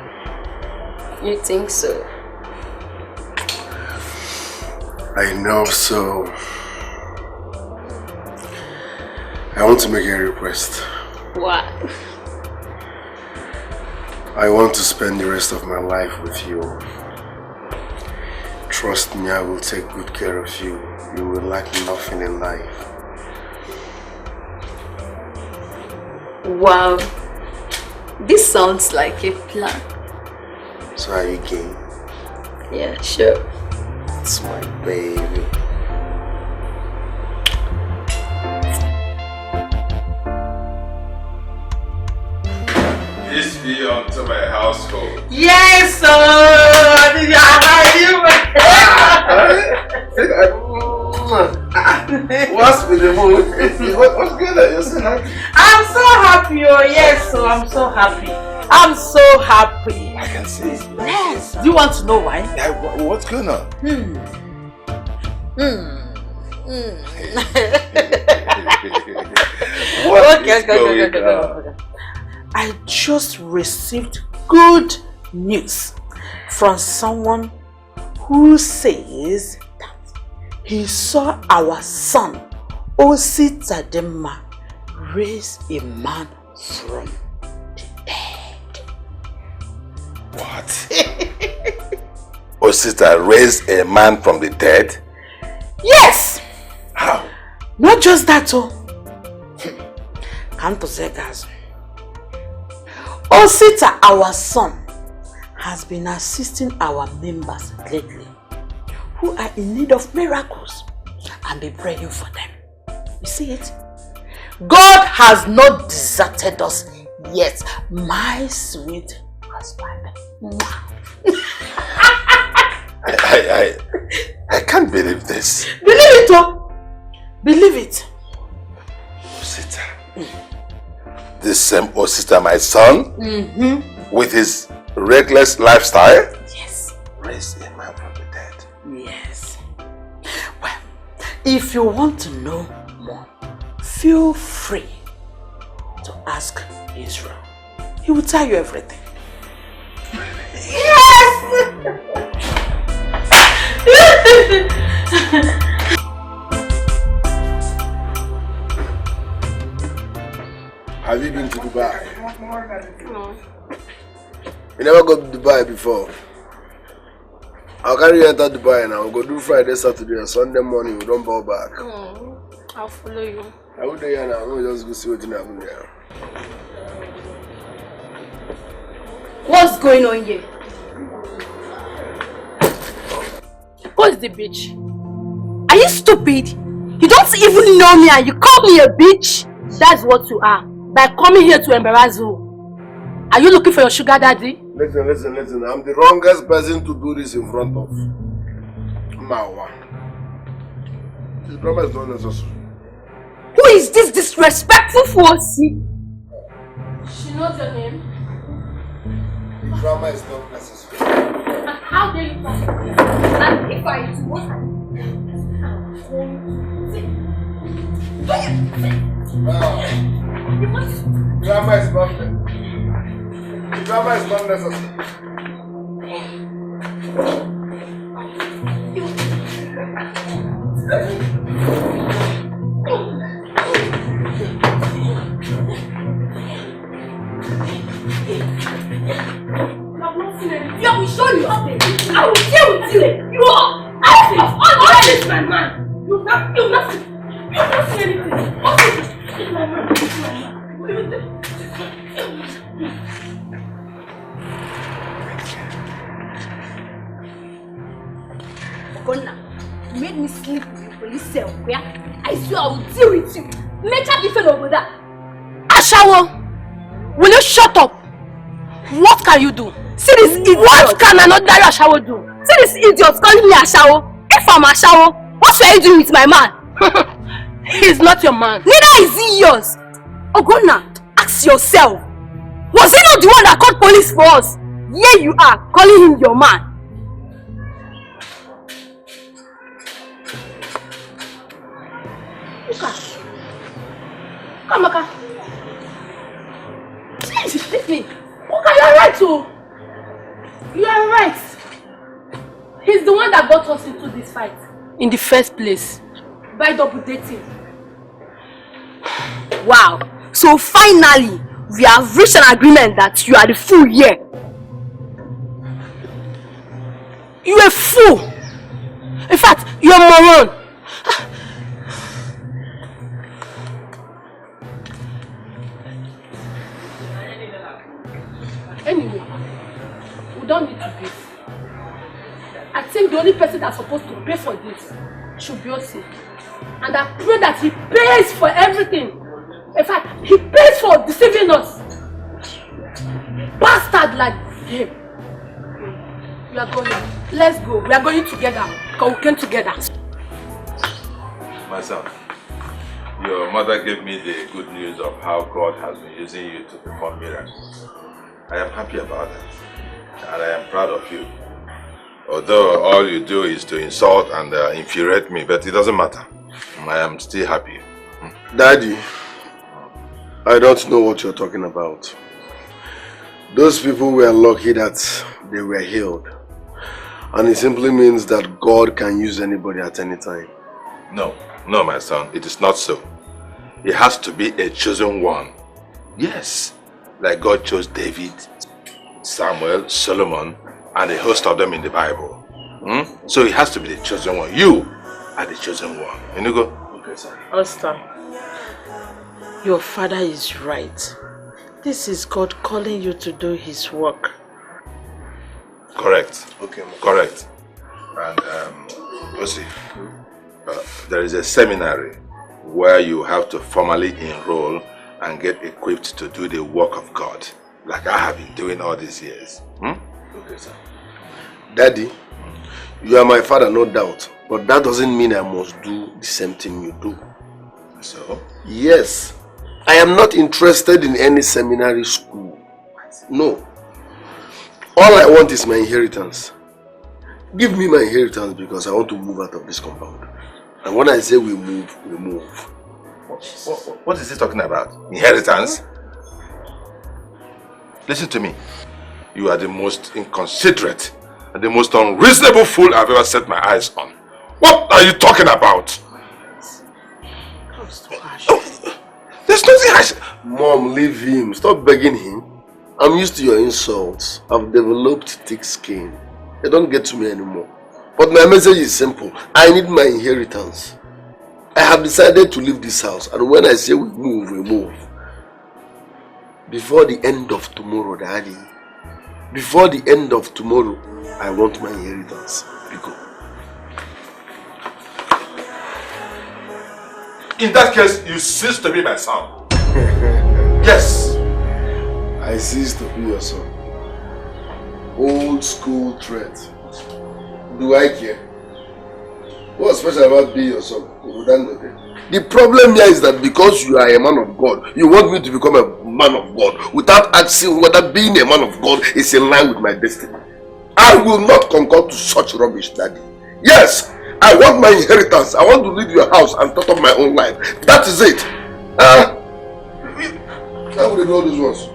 [SPEAKER 18] You think so?
[SPEAKER 17] I know so. I want to make a request.
[SPEAKER 18] What?
[SPEAKER 17] I want to spend the rest of my life with you. Trust me, I will take good care of you. You will lack nothing in life.
[SPEAKER 18] Wow. This sounds like a plan.
[SPEAKER 17] So are you game?
[SPEAKER 18] Yeah, sure.
[SPEAKER 17] It's my baby.
[SPEAKER 3] Peace be unto my household.
[SPEAKER 8] Yes, sir!
[SPEAKER 17] What's with the mood? What's good? You're so happy.
[SPEAKER 8] I'm so happy, oh yes, so I'm so happy.
[SPEAKER 13] I'm so happy.
[SPEAKER 3] I can see.
[SPEAKER 13] Yes. Do you want to know why?
[SPEAKER 3] Yeah, what's going on?
[SPEAKER 13] Okay. I just received good news from someone who says that he saw our son, Osi Tadema, raise a man from the dead.
[SPEAKER 3] What? Osita raised a man from the dead?
[SPEAKER 13] Yes!
[SPEAKER 3] How?
[SPEAKER 13] Not just that, oh. Come to say, guys. Osita, our son, has been assisting our members lately who are in need of miracles and be praying for them. You see it? God has not deserted us yet, my sweet husband.
[SPEAKER 3] I can't believe this.
[SPEAKER 13] Believe it, oh! Believe it.
[SPEAKER 3] Osita. This same Osita, my son, with his reckless lifestyle,
[SPEAKER 13] yes,
[SPEAKER 3] raised a man from the dead.
[SPEAKER 13] Yes. Well, if you want to know more, feel free to ask Israel. He will tell you everything. Yes!
[SPEAKER 17] Have you been to Dubai? No. You never go to Dubai before? I'll carry you enter Dubai now. We'll go do Friday, Saturday, and Sunday morning. We don't bow back.
[SPEAKER 15] I'll follow you.
[SPEAKER 17] I will do here now. We'll just go see what you have there.
[SPEAKER 15] What's going on here? What's the bitch? Are you stupid? You don't even know me and you call me a bitch? That's what you are. By coming here to embarrass you. Are you looking for your sugar daddy?
[SPEAKER 17] Listen. I'm the wrongest person to do this in front of. Mawa. This drama is not necessary.
[SPEAKER 15] Who is this disrespectful Fosi? She knows your name.
[SPEAKER 17] The drama is not necessary.
[SPEAKER 15] And how dare you talk to me? And if I do what
[SPEAKER 17] Drama is not necessary.
[SPEAKER 15] I will show you something. I will deal with you. You are out of all this, my man. You've not seen anything. It's my man. Ogonna, you made me sleep in the police cell. Yeah? I swear I will deal with you. Make up different over that. Ashawo, will you shut up? What can you do? See this idiot. What can another Ashawo do? See this idiot calling me Ashawo. If I'm Ashawo, what are you doing with my man? He's not your man. Neither is he yours. Ogonna, ask yourself. Was he not the one that called police for us? Here you are, calling him your man. Come, Maka. Take me. Okay, you're right too. You are right. He's the one that got us into this fight in the first place by double dating. Wow. So finally, we have reached an agreement that you are the fool here. You're a fool. In fact, you're a moron. Anyway, we don't need to pay. I think the only person that's supposed to pay for this should be Osi. And I pray that he pays for everything. In fact, he pays for deceiving us. Bastard like him. We are going. Let's go. We are going together. Because we came together.
[SPEAKER 3] My son, your mother gave me the good news of how God has been using you to perform miracles. I am happy about that. And I am proud of you. Although all you do is to insult and infuriate me, but it doesn't matter. I am still happy.
[SPEAKER 17] Daddy, I don't know what you're talking about. Those people were lucky that they were healed. And it simply means that God can use anybody at any time.
[SPEAKER 3] No, my son, it is not so. It has to be a chosen one. Yes, like God chose David, Samuel, Solomon, and a host of them in the Bible. So it has to be the chosen one. You are the chosen one. You go? Okay, sir.
[SPEAKER 8] Oster, your father is right. This is God calling you to do his work.
[SPEAKER 3] Correct. Okay. Correct. And Osi, there is a seminary where you have to formally enroll and get equipped to do the work of God, like I have been doing all these years.
[SPEAKER 17] Okay, sir. Daddy, you are my father, no doubt, but that doesn't mean I must do the same thing you do.
[SPEAKER 3] So?
[SPEAKER 17] Yes. I am not interested in any seminary school. No. All I want is my inheritance. Give me my inheritance because I want to move out of this compound. And when I say we move, we move.
[SPEAKER 3] What is he talking about? Inheritance? Listen to me. You are the most inconsiderate and the most unreasonable fool I've ever set my eyes on. What are you talking about? There's nothing I said.
[SPEAKER 17] Mom, leave him. Stop begging him. I'm used to your insults. I've developed thick skin. They don't get to me anymore. But my message is simple. I need my inheritance. I have decided to leave this house. And when I say we move, we move. Before the end of tomorrow, Daddy. Before the end of tomorrow, I want my inheritance. Pico.
[SPEAKER 3] In that case, you cease to be my son. Yes.
[SPEAKER 17] I cease to be your son. Old school threat. Do I care? What's special about being your son? The problem here is that because you are a man of God, you want me to become a man of God without asking whether being a man of God is in line with my destiny. I will not concur to such rubbish, Daddy. Yes, I want my inheritance. I want to leave your house and start up my own life. That is it. How would you do all these ones?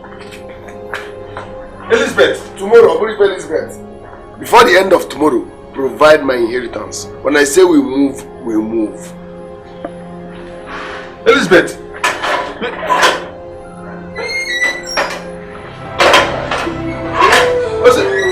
[SPEAKER 3] Elizabeth,
[SPEAKER 17] tomorrow I'll bring Elizabeth. Before the end of tomorrow, provide my inheritance. When I say we move, we move.
[SPEAKER 3] Elizabeth! What's it?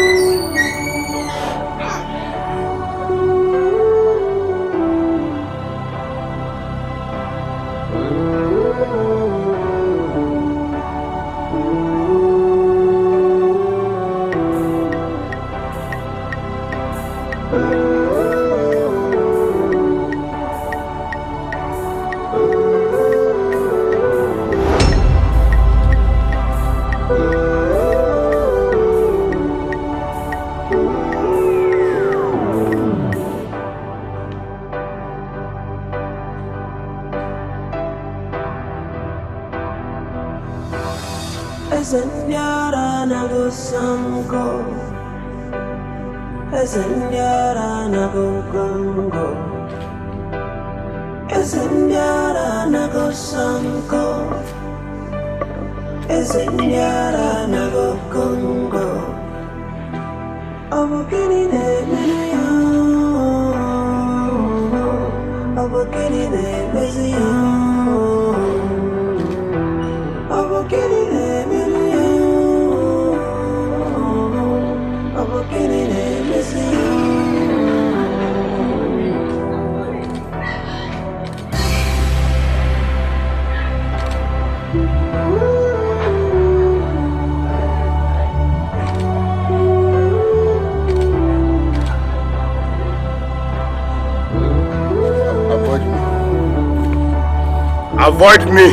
[SPEAKER 17] Avoid me.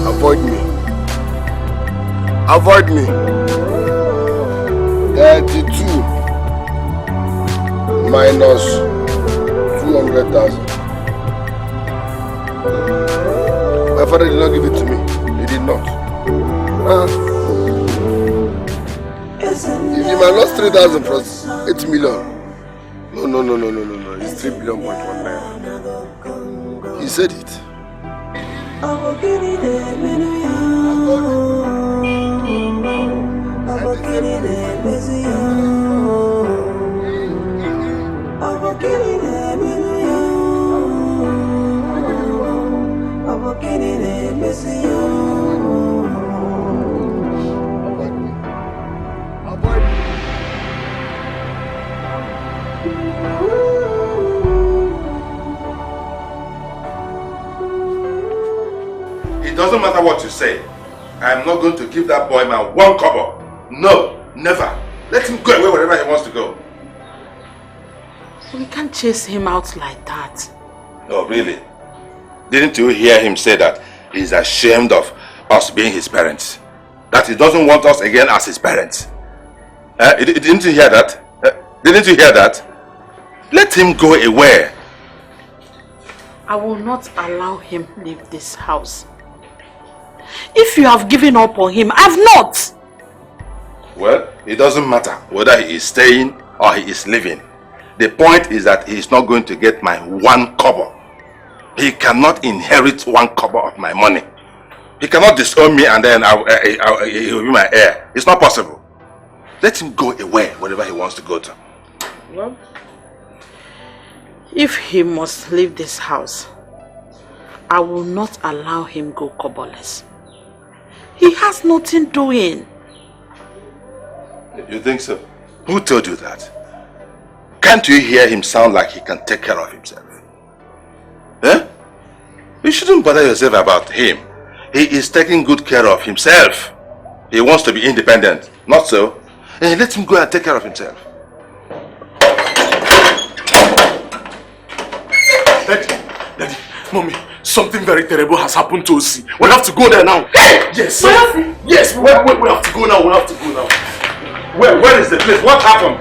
[SPEAKER 17] Avoid me. Avoid me. 32 minus 200,000. My father did not give it to me. He did not. If you minus 3,000 plus 8 million. No. It's 3 billion point 19. He said it.
[SPEAKER 3] It doesn't matter what you say. I'm not going to give that boy my 1 kobo. No, never. Let him go away wherever he wants to go.
[SPEAKER 8] We can't chase him out like that.
[SPEAKER 3] Oh, really? Didn't you hear him say that he's ashamed of us being his parents? That he doesn't want us again as his parents? Didn't you hear that? Didn't you hear that? Let him go away.
[SPEAKER 8] I will not allow him leave this house. If you have given up on him, I've not.
[SPEAKER 3] Well, it doesn't matter whether he is staying or he is leaving. The point is that he is not going to get my 1 kobo. He cannot inherit 1 kobo of my money. He cannot disown me and then he will be my heir. It's not possible. Let him go away wherever he wants to go to.
[SPEAKER 8] Well, if he must leave this house, I will not allow him go koboless. He has nothing doing.
[SPEAKER 3] You think so? Who told you that? Can't you hear him sound like he can take care of himself? Eh? You shouldn't bother yourself about him. He is taking good care of himself. He wants to be independent. Not so. Let him go and take care of himself.
[SPEAKER 4] Daddy, Mommy, something very terrible has happened to us. We have to go there now.
[SPEAKER 3] Hey!
[SPEAKER 4] Yes, yes, we have to go now. We have to go now.
[SPEAKER 3] Where is the place? What happened?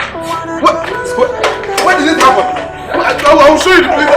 [SPEAKER 3] Where did it happen? I'll show you the place.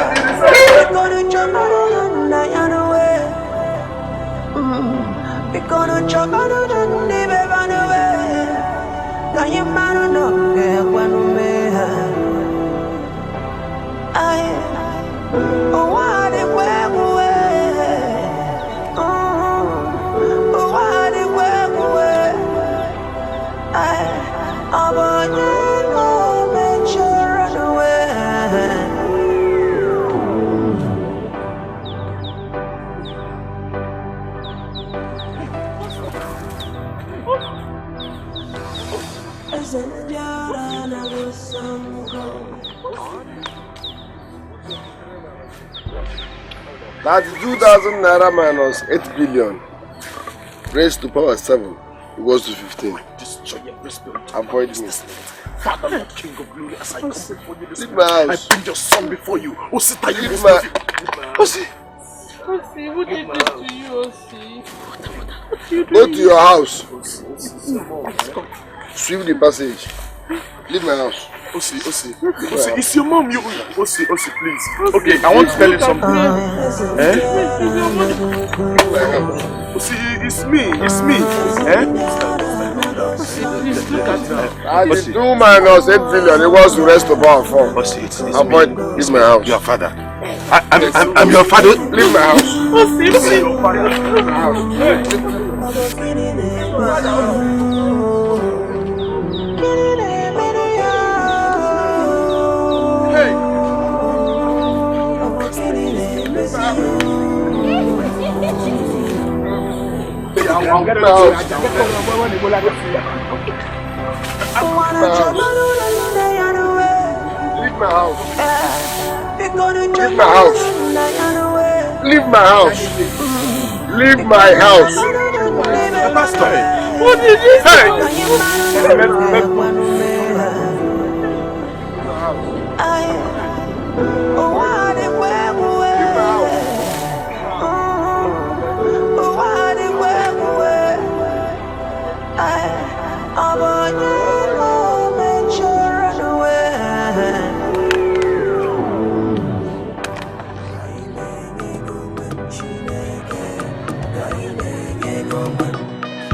[SPEAKER 17] That's 2,000 naira minus 8 billion. Raised to power 7. It goes to 15. Avoid me.
[SPEAKER 4] Father, Lord, King of Glory, as I come before you this
[SPEAKER 17] morning, I
[SPEAKER 4] bring your son before you. Osita, you
[SPEAKER 17] leave my...
[SPEAKER 4] Osi,
[SPEAKER 8] what did you do to you, Osi?
[SPEAKER 17] Go to your house. Sweep the passage. Leave my house.
[SPEAKER 4] Osi, it's your mom. Osi, please. Okay, I want to tell you something. Osi, it's me.
[SPEAKER 8] Please look at her.
[SPEAKER 17] And the 2 minus 8 billion, it was to rest of our 4. Avoid, it's my house.
[SPEAKER 3] Your father. I'm your father.
[SPEAKER 17] Leave my house.
[SPEAKER 8] Leave
[SPEAKER 17] my house.
[SPEAKER 4] I'll get my house.
[SPEAKER 17] Leave my house. Leave my house. Leave my house.
[SPEAKER 4] Pastor,
[SPEAKER 8] what did you say?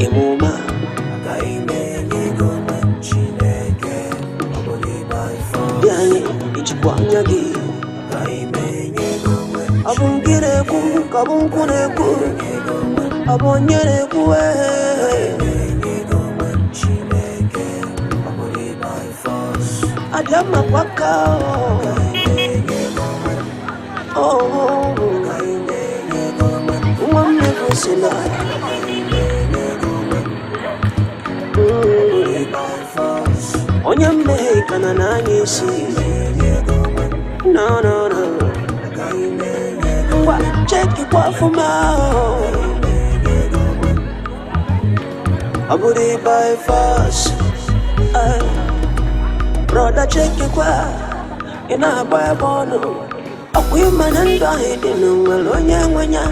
[SPEAKER 6] Imuma Kaimenye Gomen Chineke Obodi by force Yani Ichikwanyagi Kaimenye Gomen Abungire ku Kabunkune ku Abonyere ku Kaimenye Gomen Chineke Obodi by force Adama Waka Kaimenye Gomen Oh Kaimenye Gomen Umamne Kusila Onyame kana nani si no no no Wa check it kwa fuma Abudi by force Brother check it kwa Ina by bono Akwima nanda hidinu Malonya mwanya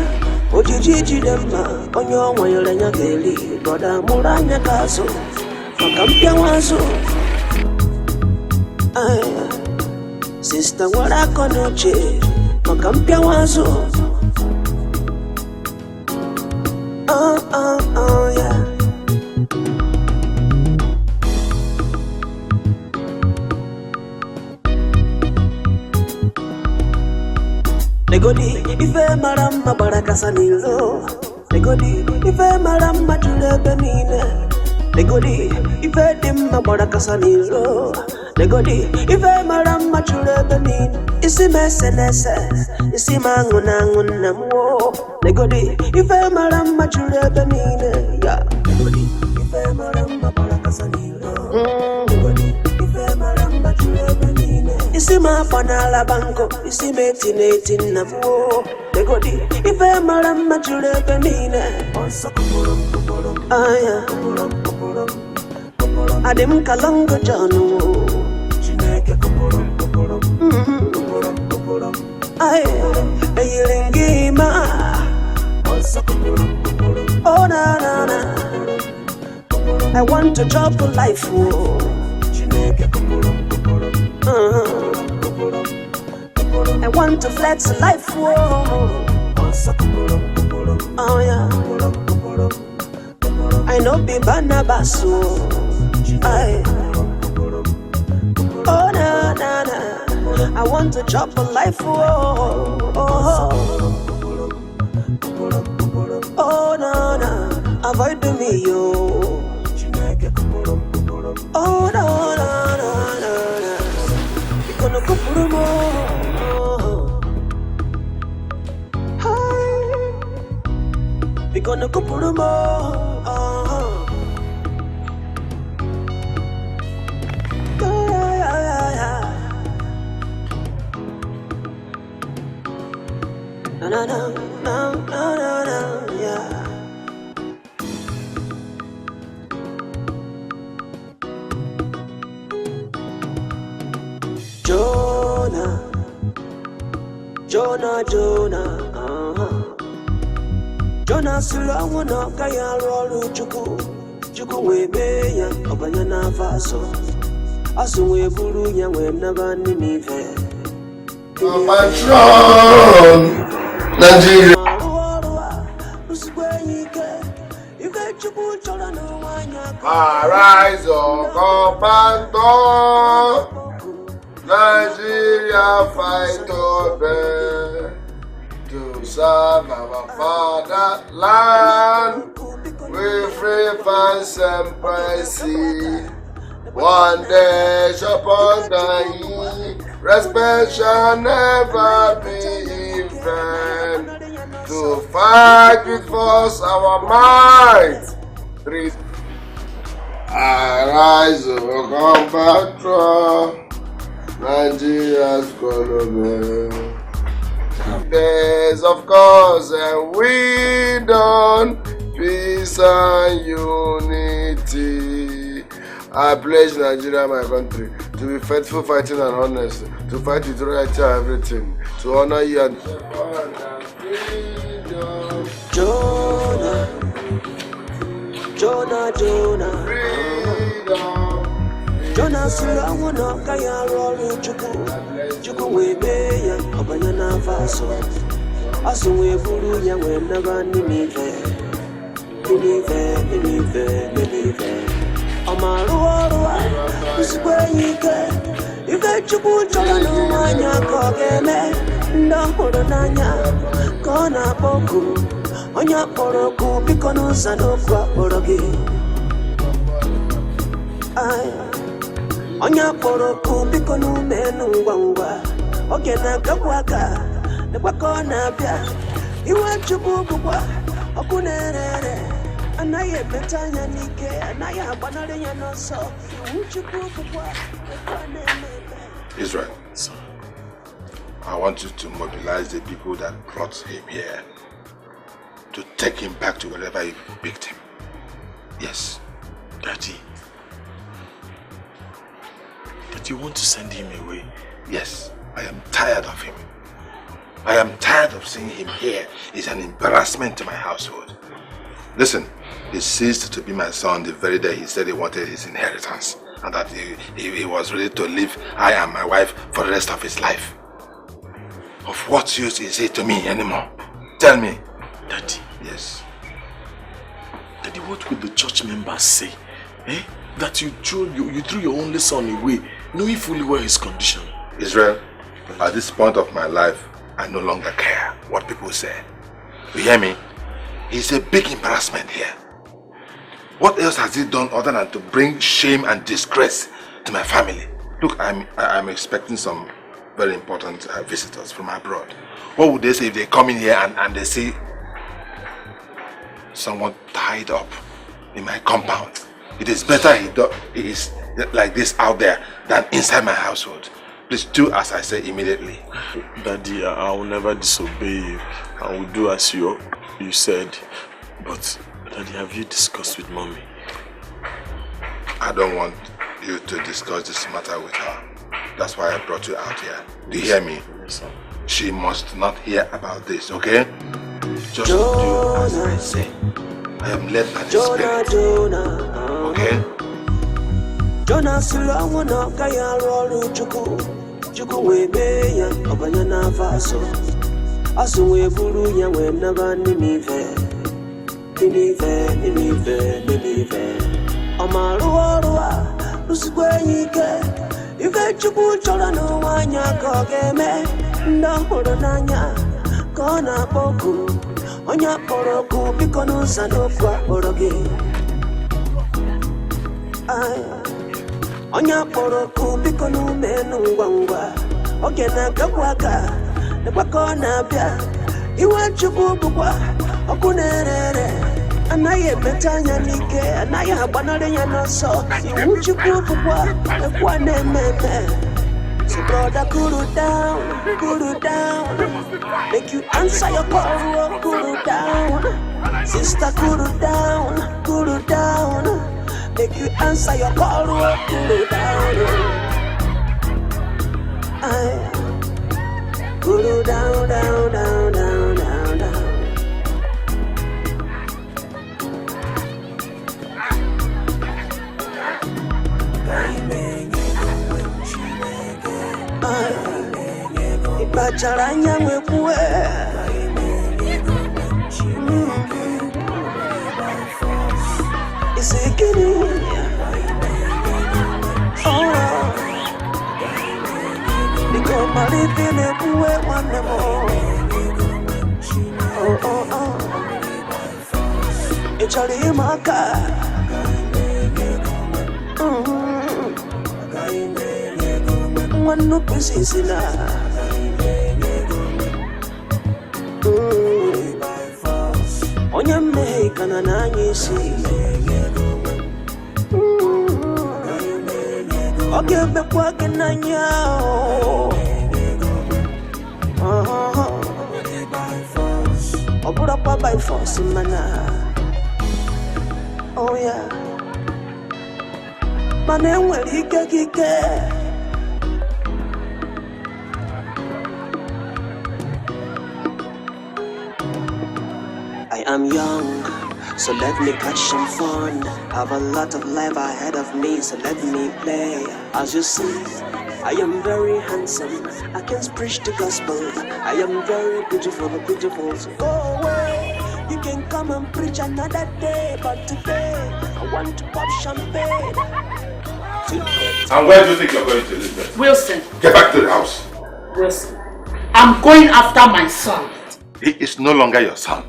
[SPEAKER 6] Ojiji dema Onyo mwayole nyakeli Brother muranya kaso Makampia wazo Sister wala konoche Makampia wazo Yeah Negodi ife marama barakasa nilo Negodi ife marama julebe mine Negodi ife dimma barakasa nilo Negodi ife marama julebe mine Isi mesenese Isi manguna mwo Negodi ife marama julebe mine Ya Negodi ife marama barakasa nilo Negodi ife marama julebe mine Isi mafanala banko Isi metineti namo Negodi ife marama julebe mine Aya Adim kalongo janu Chineke Aya Eyilingima Oh na na na I want to drop a life I want to flex a life Oh yeah I know be Barnabas Oh na na na I want to drop a life Oh no no Avoid me yo Oh no no no no You gonna go for more Hi You gonna go for more No, no, no, no, no, no, yeah. Jonah, Jonah Sulawana Kaya Rolu Chuku Webe ya Obanyana Faso Asuwe Buru ya Wenaba Ninive
[SPEAKER 17] Patron Nigeria Arise, Commander Nigeria fight over to serve our fatherland. We free fans and praise. One day shall upon the respect shall never be in vain. To fight with force our might. Three. Arise, O combatants. Nigeria's economy. Days of cause and freedom, peace and unity. I pledge Nigeria, my country, to be faithful, fighting and honest, to fight with right and everything, to honor you and
[SPEAKER 6] Jonah. Jonah Sulawana Kaya Rolu Chuku Webe ya Obanyana Faso Asuwe Buru ya Wenaba Ninive melive. Omaruwa, usikwenyike. Ike chupu chola no manya kogeme. Ndahoro nanya, kona boku. Onya poroku, bikono sanokwa porogi. Onya poroku, bikono menu wangwa. Oge na kakwaka, ne kwakona bia. Iwe chupu kukwa, okunerere. Anaye betanya nike, anaye abanare ya noso. Iwe chupu kukwa,
[SPEAKER 3] Israel, sir, I want you to mobilize the people that brought him here to take him back to wherever you picked him. Yes.
[SPEAKER 4] Daddy, you want to send him away?
[SPEAKER 3] Yes, I am tired of him. I am tired of seeing him here. He's an embarrassment to my household. Listen, he ceased to be my son the very day he said he wanted his inheritance and that he was ready to live I and my wife for the rest of his life. Of what use is he to me anymore? Tell me.
[SPEAKER 4] Daddy.
[SPEAKER 3] Yes.
[SPEAKER 4] Daddy, what will the church members say? That you threw your only son away, knowing fully well his condition.
[SPEAKER 3] Israel, at this point of my life, I no longer care what people say. You hear me? He's a big embarrassment here. What else has he done other than to bring shame and disgrace to my family? Look, I'm expecting some very important visitors from abroad. What would they say if they come in here and they see someone tied up in my compound? It is better he is like this out there than inside my household. Please do as I say immediately.
[SPEAKER 4] Daddy, I will never disobey you. I will do as you said. But Daddy, have you discussed with Mommy?
[SPEAKER 3] I don't want you to discuss this matter with her. That's why I brought you out here. Do you hear me?
[SPEAKER 4] Yes, sir.
[SPEAKER 3] She must not hear about this, okay? Just do as I say. I am led by the Spirit. Okay?
[SPEAKER 6] Jonah Sulawana Kaya Rolu Chuku Webe ya Obanyana Faso. Asuwe Buru ya Wenaba Ninive. Amaruwa Lusikwenyike. Yuke Chuku Chola no Wanya Kogeme. Ndahoro nanya Kona Boku. Onya Poroku Bikono Sanokwa Porogi. Onya poroku bikono menu wangwa. Oge na kakwaka, ne kwakona bia. Iwe chupu kukwa, okunerere. Anaye betanya nike, anaye abanare ya noso. Iwe chupu kukwa, ne kwa nememe. So brother, cool down. Make you answer your call, cool down. Sister, cool down. Make you answer your call, cool down. Cool down. Ibacharanya mwekwe. Isikini. Because my living it way one more. It's a limaka. One no pieces in on your make an ananyisi. Okay, be walking on you. Oh, put up by force, mana. Oh, yeah. My name will he get. I am young, so let me catch some fun. Have a lot of life ahead of me, so let me play. As you see, I am very handsome. I can preach the gospel. I am very beautiful, so go away. You can come and preach another day, but today want to pop champagne.
[SPEAKER 3] And where do you think you're going to, Elizabeth?
[SPEAKER 8] Wilson.
[SPEAKER 3] Get back to the house.
[SPEAKER 8] Wilson, I'm going after my son.
[SPEAKER 3] He is no longer your son.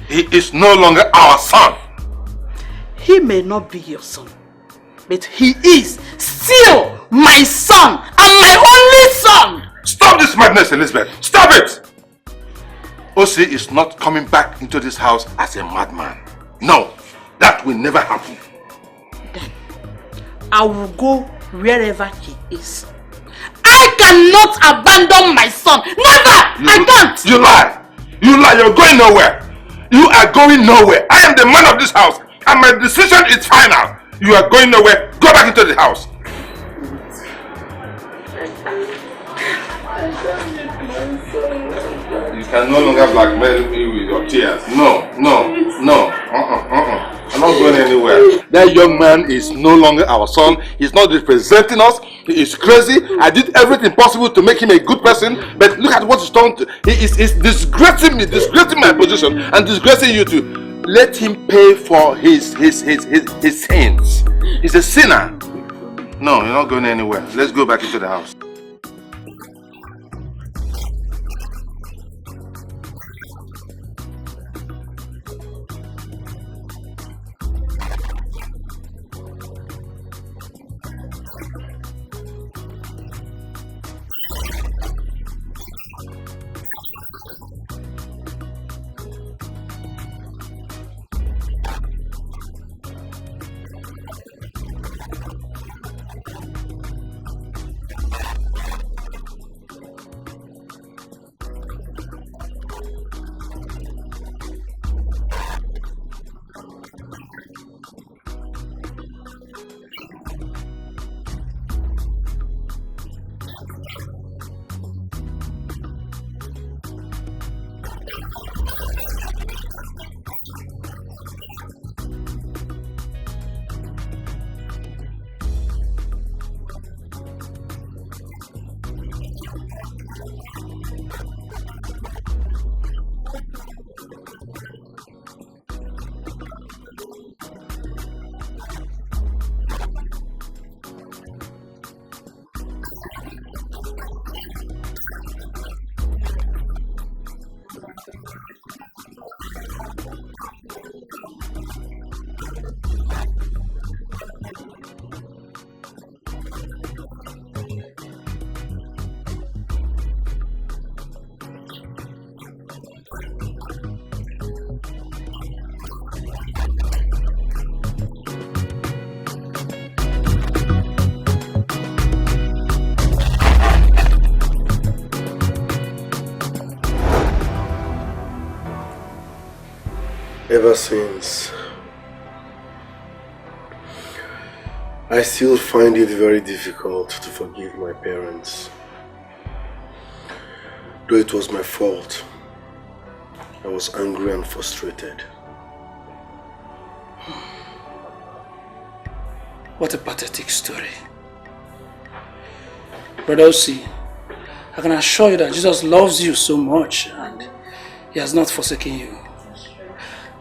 [SPEAKER 3] He is no longer our son.
[SPEAKER 8] He may not be your son, but he is still my son and my only son.
[SPEAKER 3] Stop this madness, Elizabeth. Stop it! Osi is not coming back into this house as a madman. No, that will never happen.
[SPEAKER 8] Then I will go wherever he is. I cannot abandon my son. Never! I can't!
[SPEAKER 3] You lie! You lie! You're going nowhere! You are going nowhere! I am the man of this house and my decision is final! You are going nowhere! Go back into the house! You can no longer blackmail me with your tears. No. I'm not going anywhere. That young man is no longer our son. He's not representing us. He is crazy. I did everything possible to make him a good person, but look at what he's done. He is disgracing me, disgracing my position, and disgracing you too. Let him pay for his sins. He's a sinner. No, you're not going anywhere. Let's go back into the house.
[SPEAKER 17] Ever since, I still find it very difficult to forgive my parents. Though it was my fault, I was angry and frustrated.
[SPEAKER 12] What a pathetic story. Brother Osi, I can assure you that Jesus loves you so much and He has not forsaken you.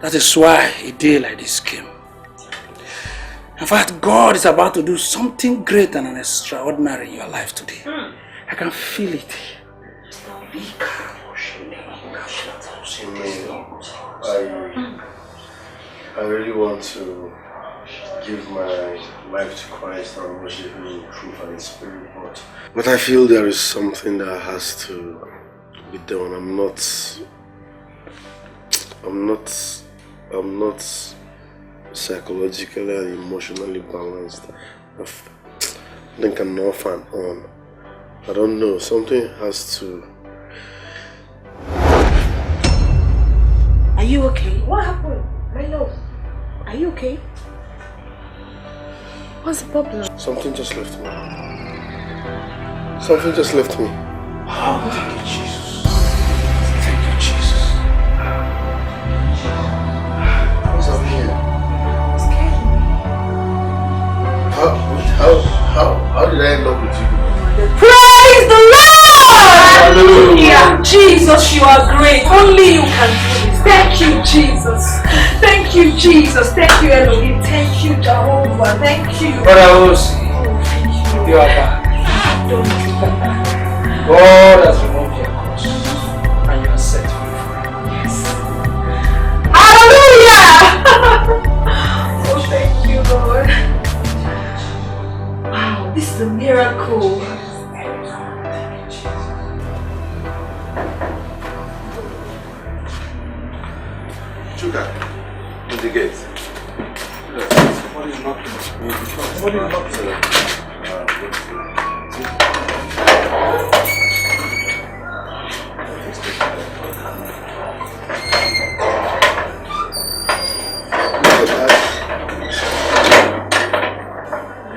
[SPEAKER 12] That is why a day like this came. In fact, God is about to do something great and extraordinary in your life today. I can feel it.
[SPEAKER 17] I really want to give my life to Christ and worship Him in truth and in spirit, but I feel there is something that has to be done. I'm not psychologically and emotionally balanced. I think I'm off and on. I don't know, something has to.
[SPEAKER 8] Are you okay? What happened? My love, are you okay? What's the problem?
[SPEAKER 17] Something just left me. Something just left me.
[SPEAKER 12] Oh, thank you, Jesus. Thank you, Jesus.
[SPEAKER 17] What's up here? How did I end up with you?
[SPEAKER 15] Praise the Lord!
[SPEAKER 17] Hallelujah.
[SPEAKER 15] Jesus, you are great. Only you can do this.
[SPEAKER 7] Thank you, Jesus. Thank you, Jesus. Thank you, Elohim. Thank you, Jehovah. Thank you.
[SPEAKER 12] Brother Osi, you are back. God has removed your curse and you are set free forever.
[SPEAKER 7] Yes. Hallelujah! Oh, thank you, Lord. Wow, this is a miracle.
[SPEAKER 3] Chuka, in the gate. Somebody is knocking. Somebody is knocking.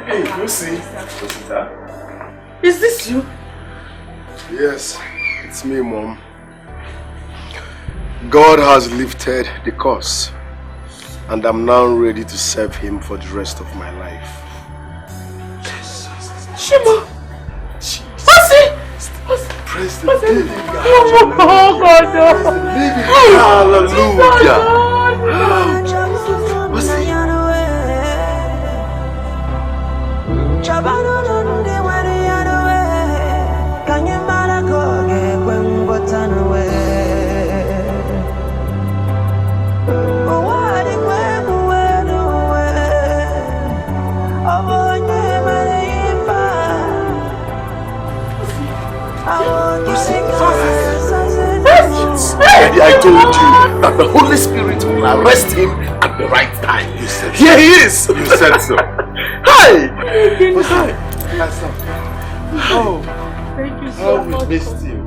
[SPEAKER 17] Hey, Lucy.
[SPEAKER 7] Is this you?
[SPEAKER 17] Yes, it's me, Mom. God has lifted the curse, and I'm now ready to serve Him for the rest of my life.
[SPEAKER 7] Shima! What's it?
[SPEAKER 17] Praise the living God.
[SPEAKER 7] Oh, God, no.
[SPEAKER 17] Hallelujah.
[SPEAKER 2] Daddy, I told you that the Holy Spirit will arrest him at the right time. You said so. Here he is.
[SPEAKER 3] You said so.
[SPEAKER 2] Hi.
[SPEAKER 3] Hi. Oh,
[SPEAKER 7] thank you so
[SPEAKER 3] much. We missed you.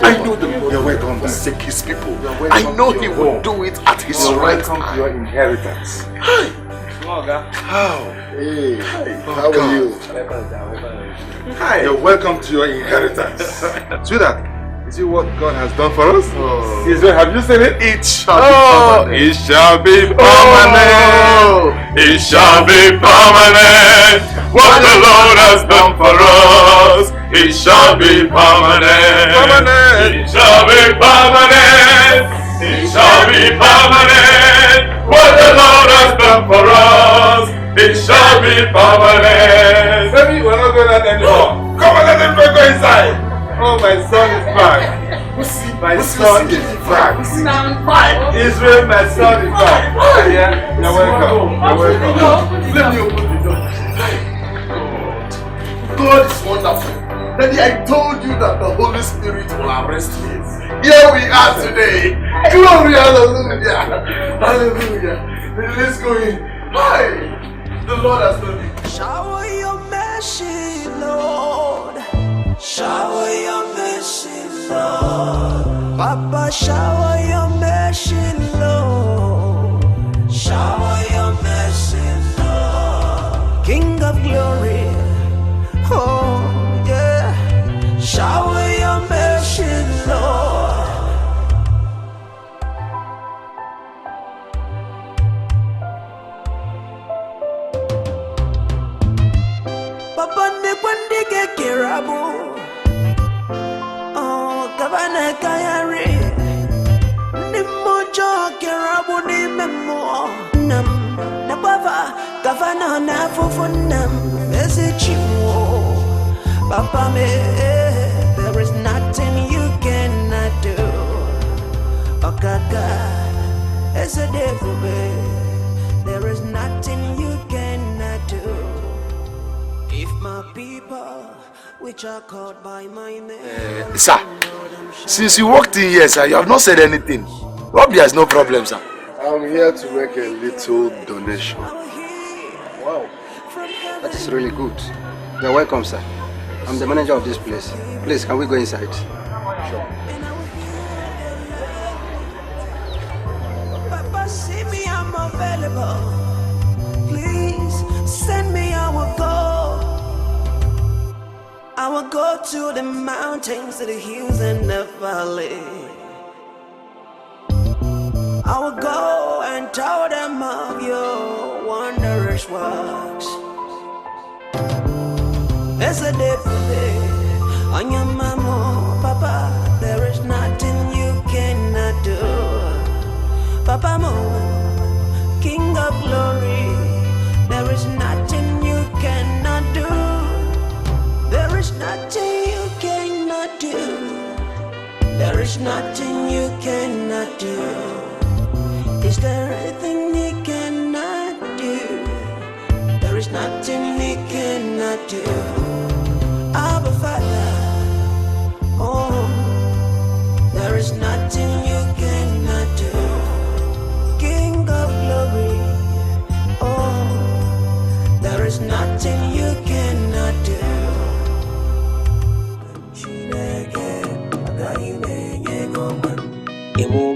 [SPEAKER 2] I know the Lord will forsake His people. I know He will do it at His right time.
[SPEAKER 3] Welcome to your inheritance.
[SPEAKER 2] Hi.
[SPEAKER 3] How?
[SPEAKER 17] Hey, how are you?
[SPEAKER 3] Hi. You're welcome to your inheritance. Sweetheart, you see what God has done for us? Oh. Have you seen it? It shall be permanent. It shall be permanent. It shall be permanent. What the Lord has done for us, it shall be permanent. It shall be permanent. It shall be permanent. What the Lord has done for us, it shall be permanent. Baby, we're not going out anymore. Come on, let them go inside. Oh, my son is back. My son is back. Israel, my son is back. Yeah, you're welcome. You're welcome.
[SPEAKER 2] Let me open the door. God is wonderful. Daddy, I told you that the Holy Spirit will arrest me. Here we are today. Glory, hallelujah. Hallelujah. Let's go in. Hi. The Lord has done it.
[SPEAKER 6] Shower your mercy, Lord. Shower your mercy, Lord. Papa, shower your mercy, Lord. Shower your mercy, Lord. King of glory. Oh, yeah. Shower your mercy, Lord. Papa, ne kwandike kirabu. Oh, Gavana Kayari. Nimojo kirabu ni memo. Nam, Nabava, Gavana Nafufunam. Message you. Papa, me, there is nothing you cannot do. Oh God, it's a devil, there is nothing you cannot do. If my people, which are called by my name,
[SPEAKER 2] Sir, since you walked in here, sir, you have not said anything. Robbie has no problem, sir.
[SPEAKER 17] I'm here to make a little donation.
[SPEAKER 11] Wow, that is really good. You're welcome, sir. I'm the manager of this place. Please, can we go inside?
[SPEAKER 17] Sure.
[SPEAKER 6] Papa, see me, I'm available. Please, send me, I will go. I will go to the mountains, to the hills and the valley. I I will go and tell them of your wondrous works. There's a day for day on your mama, Papa. There is nothing you cannot do, Papa Mo, King of glory. There is nothing you cannot do. There is nothing you cannot do. There is nothing you cannot do. Is there anything he cannot do? There is nothing he cannot do. Abba Father, oh, there is nothing you cannot do. King of glory, oh, there is nothing you cannot do. Imu